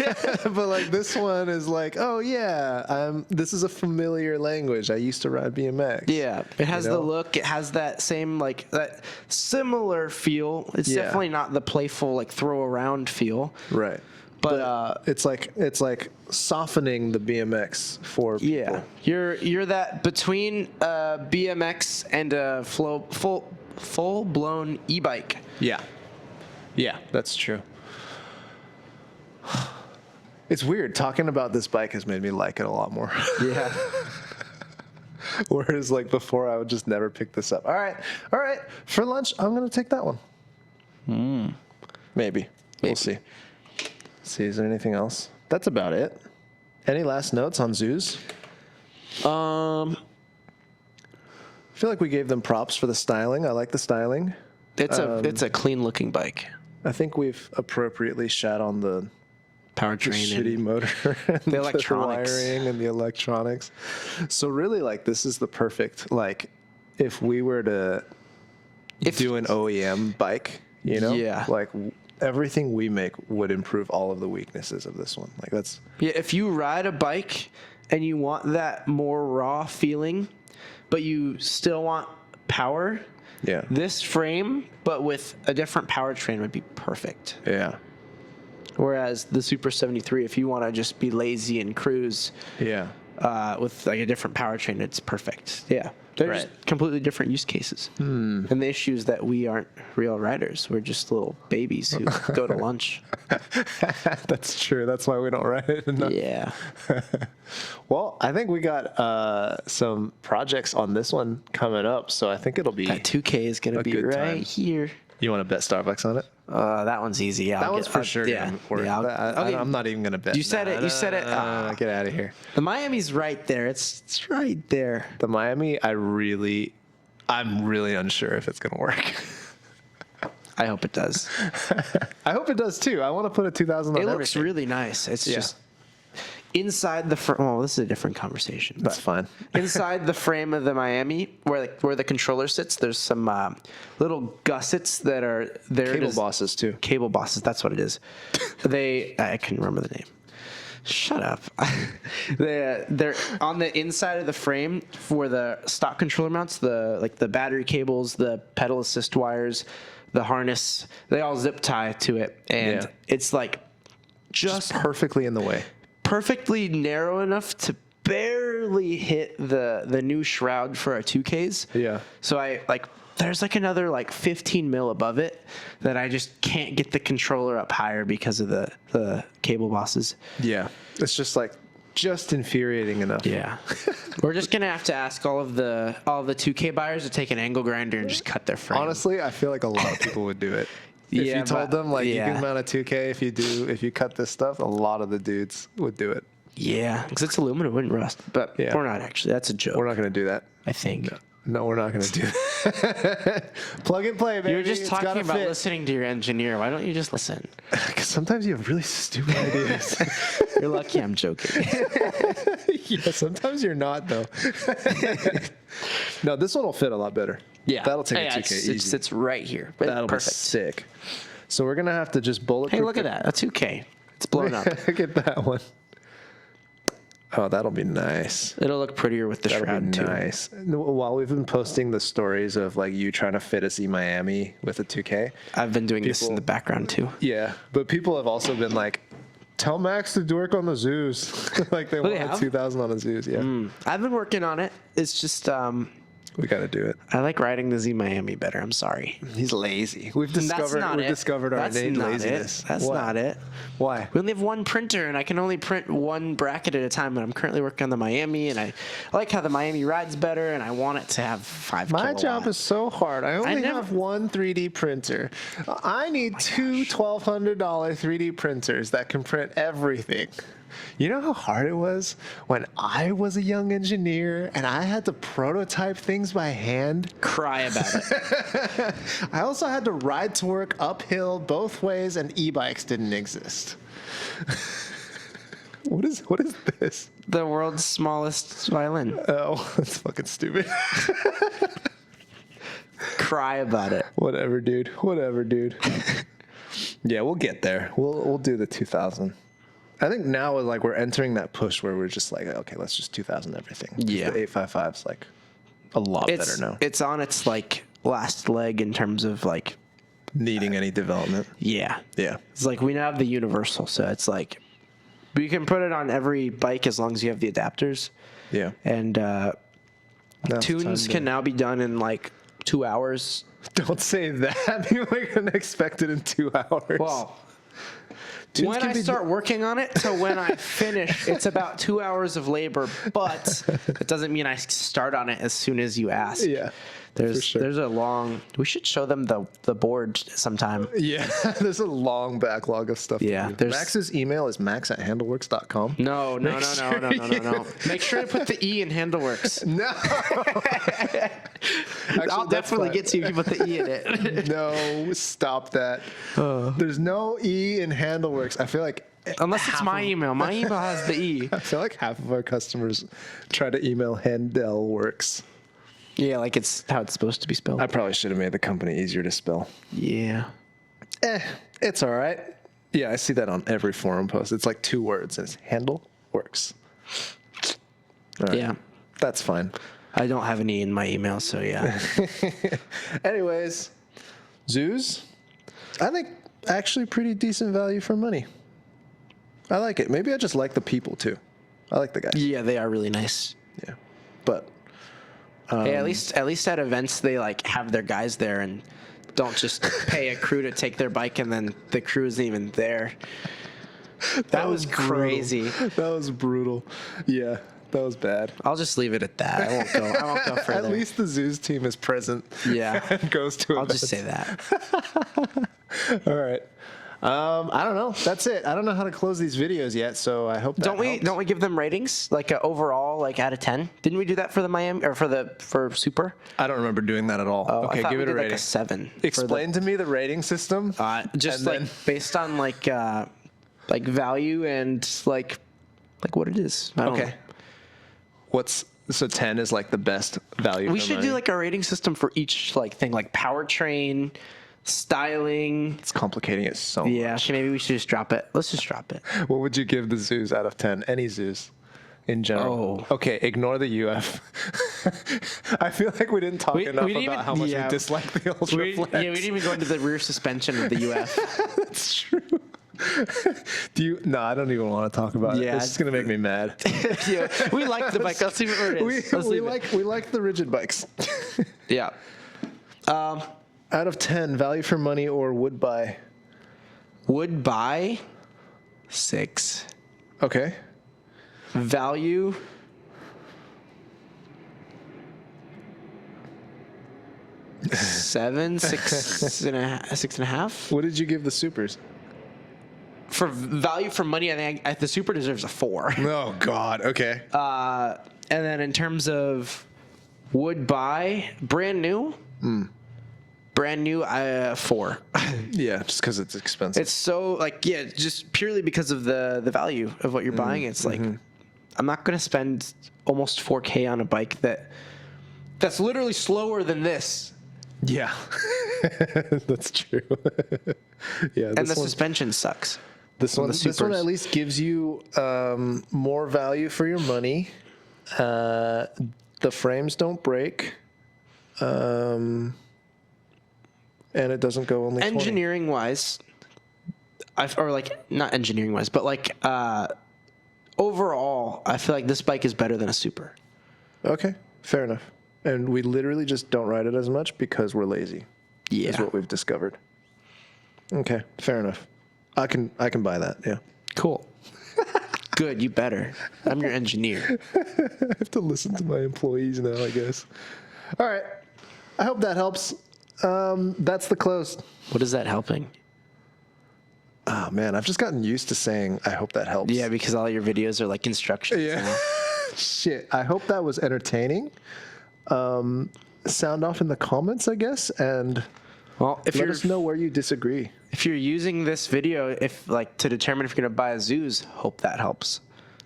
this one is oh yeah, this is a familiar language. I used to ride BMX. Yeah, it has the look. It has that same that similar feel. It's definitely not the playful throw around feel. Right. But it's like softening the BMX for people. Yeah, you're that between a BMX and a full blown e-bike. Yeah. Yeah, that's true. It's weird. Talking about this bike has made me like it a lot more. Yeah. Whereas before I would just never pick this up. All right. For lunch, I'm going to take that one. Maybe. We'll see. See, is there anything else? That's about it. Any last notes on Zooz? I feel like we gave them props for the styling. I like the styling. It's a clean looking bike. I think we've appropriately shat on the Powertrain shitty and motor, and the electronics. wiring, and the electronics. So really, this is the perfect if we were to do an OEM bike, Yeah. Everything we make would improve all of the weaknesses of this one. That's if you ride a bike and you want that more raw feeling, but you still want power, this frame, but with a different powertrain would be perfect. Yeah. Whereas the Super 73, if you want to just be lazy and cruise, Yeah. with a different powertrain, it's perfect. Yeah. They're just completely different use cases. And the issue is that we aren't real riders. We're just little babies who go to lunch. That's true. That's why we don't ride it enough. Yeah. Well, I think we got some projects on this one coming up, so I think it'll be That 2K is going to be good right time. here. You want to bet Starbucks on it? That one's easy. Yeah, That one's for sure. Yeah, I'm not even gonna bet. You said it. You said it. Get out of here. The Miami's right there. It's right there. The Miami, I'm really unsure if it's gonna work. I hope it does. I hope it does too. I want to put a 2000 on It looks everything. really nice. It's just inside the well, this is a different conversation. That's fine. Inside the frame of the Miami, where the controller sits, there's some little gussets that are there. Cable bosses too. Cable bosses. That's what it is. I couldn't remember the name. Shut up. They're on the inside of the frame for the stock controller mounts, the battery cables, the pedal assist wires, the harness. They all zip tie to it, and it's like just perfectly in the way. Perfectly narrow enough to barely hit the new shroud for our 2Ks. Yeah. So there's like another like 15 mil above it that I just can't get the controller up higher because of the cable bosses. Yeah. It's just infuriating enough. Yeah. We're just gonna have to ask all the 2K buyers to take an angle grinder and just cut their frame. Honestly, I feel like a lot of people would do it. If you told them you can mount a 2K if you cut this stuff, a lot of the dudes would do it. Yeah, because it's aluminum, it wouldn't rust. But we're not actually. That's a joke. We're not going to do that. I think. No, we're not going to do that. Plug and play, baby. You're just It's talking gotta about fit. listening to your engineer. Why don't you just listen? Because sometimes you have really stupid ideas. You're lucky I'm joking. Yeah, sometimes you're not, though. No, this one will fit a lot better. Yeah. That'll take a 2K easy. It sits right here. That'll Perfect. be sick. So we're going to have to just bulletproof. Hey, look at that. A 2K. It's blown up. Look at that one. Oh, that'll be nice. It'll look prettier with the That'll shroud, be too. nice. While we've been posting the stories of you trying to fit a Z Miami with a 2K. I've been doing this in the background, too. Yeah, but people have also been like, tell Max to work on the Zooz. They want a 2000 on a Zooz. Yeah. I've been working on it. It's just, we got to do it. I like riding the Z Miami better. I'm sorry. He's lazy. We've discovered our innate laziness. That's not it. Why? We only have one printer, and I can only print one bracket at a time. And I'm currently working on the Miami, and I like how the Miami rides better, and I want it to have 5 My kilowatt. job is so hard. I only have one 3D printer. I need two $1,200 3D printers that can print everything. You know how hard it was when I was a young engineer and I had to prototype things by hand? Cry about it. I also had to ride to work uphill both ways, and e-bikes didn't exist. What is this? The world's smallest violin. Oh, that's fucking stupid. Cry about it. Whatever, dude. Yeah, we'll get there. We'll do the 2000. I think now we're entering that push where we're just okay, let's just 2000 everything. Yeah. The 855's a lot better now. It's on its last leg in terms of Needing any development. yeah. Yeah. It's we now have the universal, so it's you can put it on every bike as long as you have the adapters. Yeah. And Now's tunes time can now be done in 2 hours. Don't say that. People are going to expect it in 2 hours. Well, Tunes when can I be start working on it to when I finish, it's about 2 hours of labor, but it doesn't mean I start on it as soon as you ask. Yeah. There's sure. there's a long. We should show them the board sometime. Yeah, there's a long backlog of stuff. Yeah, to do. there's- Max's email is max@handleworks.com. No. Make sure to put the E in Handleworks. No. I'll definitely get to you if you put the E in it. No, stop that. There's no E in Handleworks. I feel like Unless it's my email. My email has the E. I feel like half of our customers try to email Handleworks. Yeah, it's how it's supposed to be spelled. I probably should have made the company easier to spell. Yeah. It's all right. Yeah, I see that on every forum post. It's 2 words, and it's Handleworks. All right. Yeah. That's fine. I don't have an E in my email, so yeah. Anyways, Zooz, I think actually pretty decent value for money. I like it. Maybe I just like the people too. I like the guys. Yeah, they are really nice. Yeah. But Hey, at least at events they have their guys there and don't just pay a crew to take their bike and then the crew isn't even there. That was crazy. That was brutal. Yeah, that was bad. I'll just leave it at that. I won't go further. At least the Zooz team is present. Yeah. And goes to I'll events. just say that. All right. I don't know. That's it. I don't know how to close these videos yet, so I hope that helps. Don't we give them ratings like overall like out of 10? Didn't we do that for the Miami or for Super? I don't remember doing that at all. Oh, Okay, I thought give we it a did rating. like a 7. Explain to me the rating system. Just and like then- based on like value and like what it is. I don't know. Okay. So 10 is like the best value. We for should money? do like a rating system for each like thing, like powertrain, styling. It's complicating it so much. Yeah, maybe we should just drop it. Let's just drop it. What would you give the Zooz out of 10? Any Zooz in general? Oh. Okay, ignore the UF. I feel like we didn't talk enough didn't about even- how much yeah. we dislike the Ultra We Flex. didn't even go into the rear suspension of the UF. That's true. No, I don't even want to talk about it. Yeah. It's just gonna make me mad. Yeah, we like the bike. Let's leave it where it is. Let's leave it. we like the rigid bikes. Yeah. Out of 10, value for money or would buy? Would buy 6. Okay. Value 7, 6.5. What did you give the Supers? For value for money, I think the Super deserves a 4. Oh God. Okay. And then in terms of would buy, brand new, 4. Yeah, just because it's expensive. It's so just purely because of the value of what you're buying. It's like I'm not gonna spend almost 4K on a bike that's literally slower than this. Yeah, that's true. Yeah, And the suspension sucks. This one Supers. at least gives you more value for your money. The frames don't break. And it doesn't go only 20. Engineering wise, not engineering wise, but overall, I feel like this bike is better than a Super. Okay, fair enough. And we literally just don't ride it as much because we're lazy. Yeah. Is what we've discovered. Okay, fair enough. I can buy that. Yeah. Cool. Good, you better. I'm your engineer. I have to listen to my employees now, I guess. All right. I hope that helps. That's the close. What is that helping? Oh man, I've just gotten used to saying I hope that helps. Yeah, because all your videos are like instructions. Yeah. Shit. I hope that was entertaining. Sound off in the comments, I guess, and Well, let us know where you disagree. if you're using this video, to determine if you're gonna buy a Zooz, hope that helps.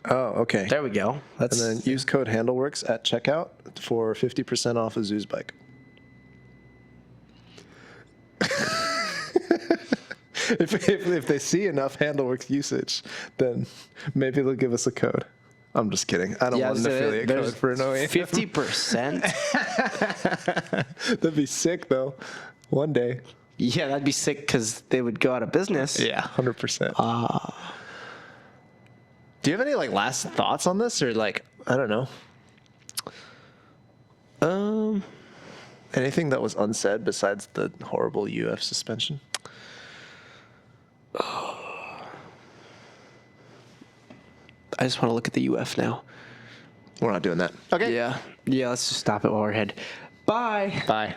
Oh, okay. There we go. And then use code HandleWorks at checkout for 50% off a Zooz bike. If they see enough HandleWorks usage, then maybe they'll give us a code. I'm just kidding. I don't want an affiliate code for an OEM. 50%. That'd be sick, though. One day. Yeah, that'd be sick because they would go out of business. Yeah, 100%. Do you have any last thoughts on this, or I don't know, anything that was unsaid besides the horrible UF suspension? I just want to look at the UF now. We're not doing that. Okay. Yeah. Yeah, let's just stop it while we're ahead. Bye. Bye.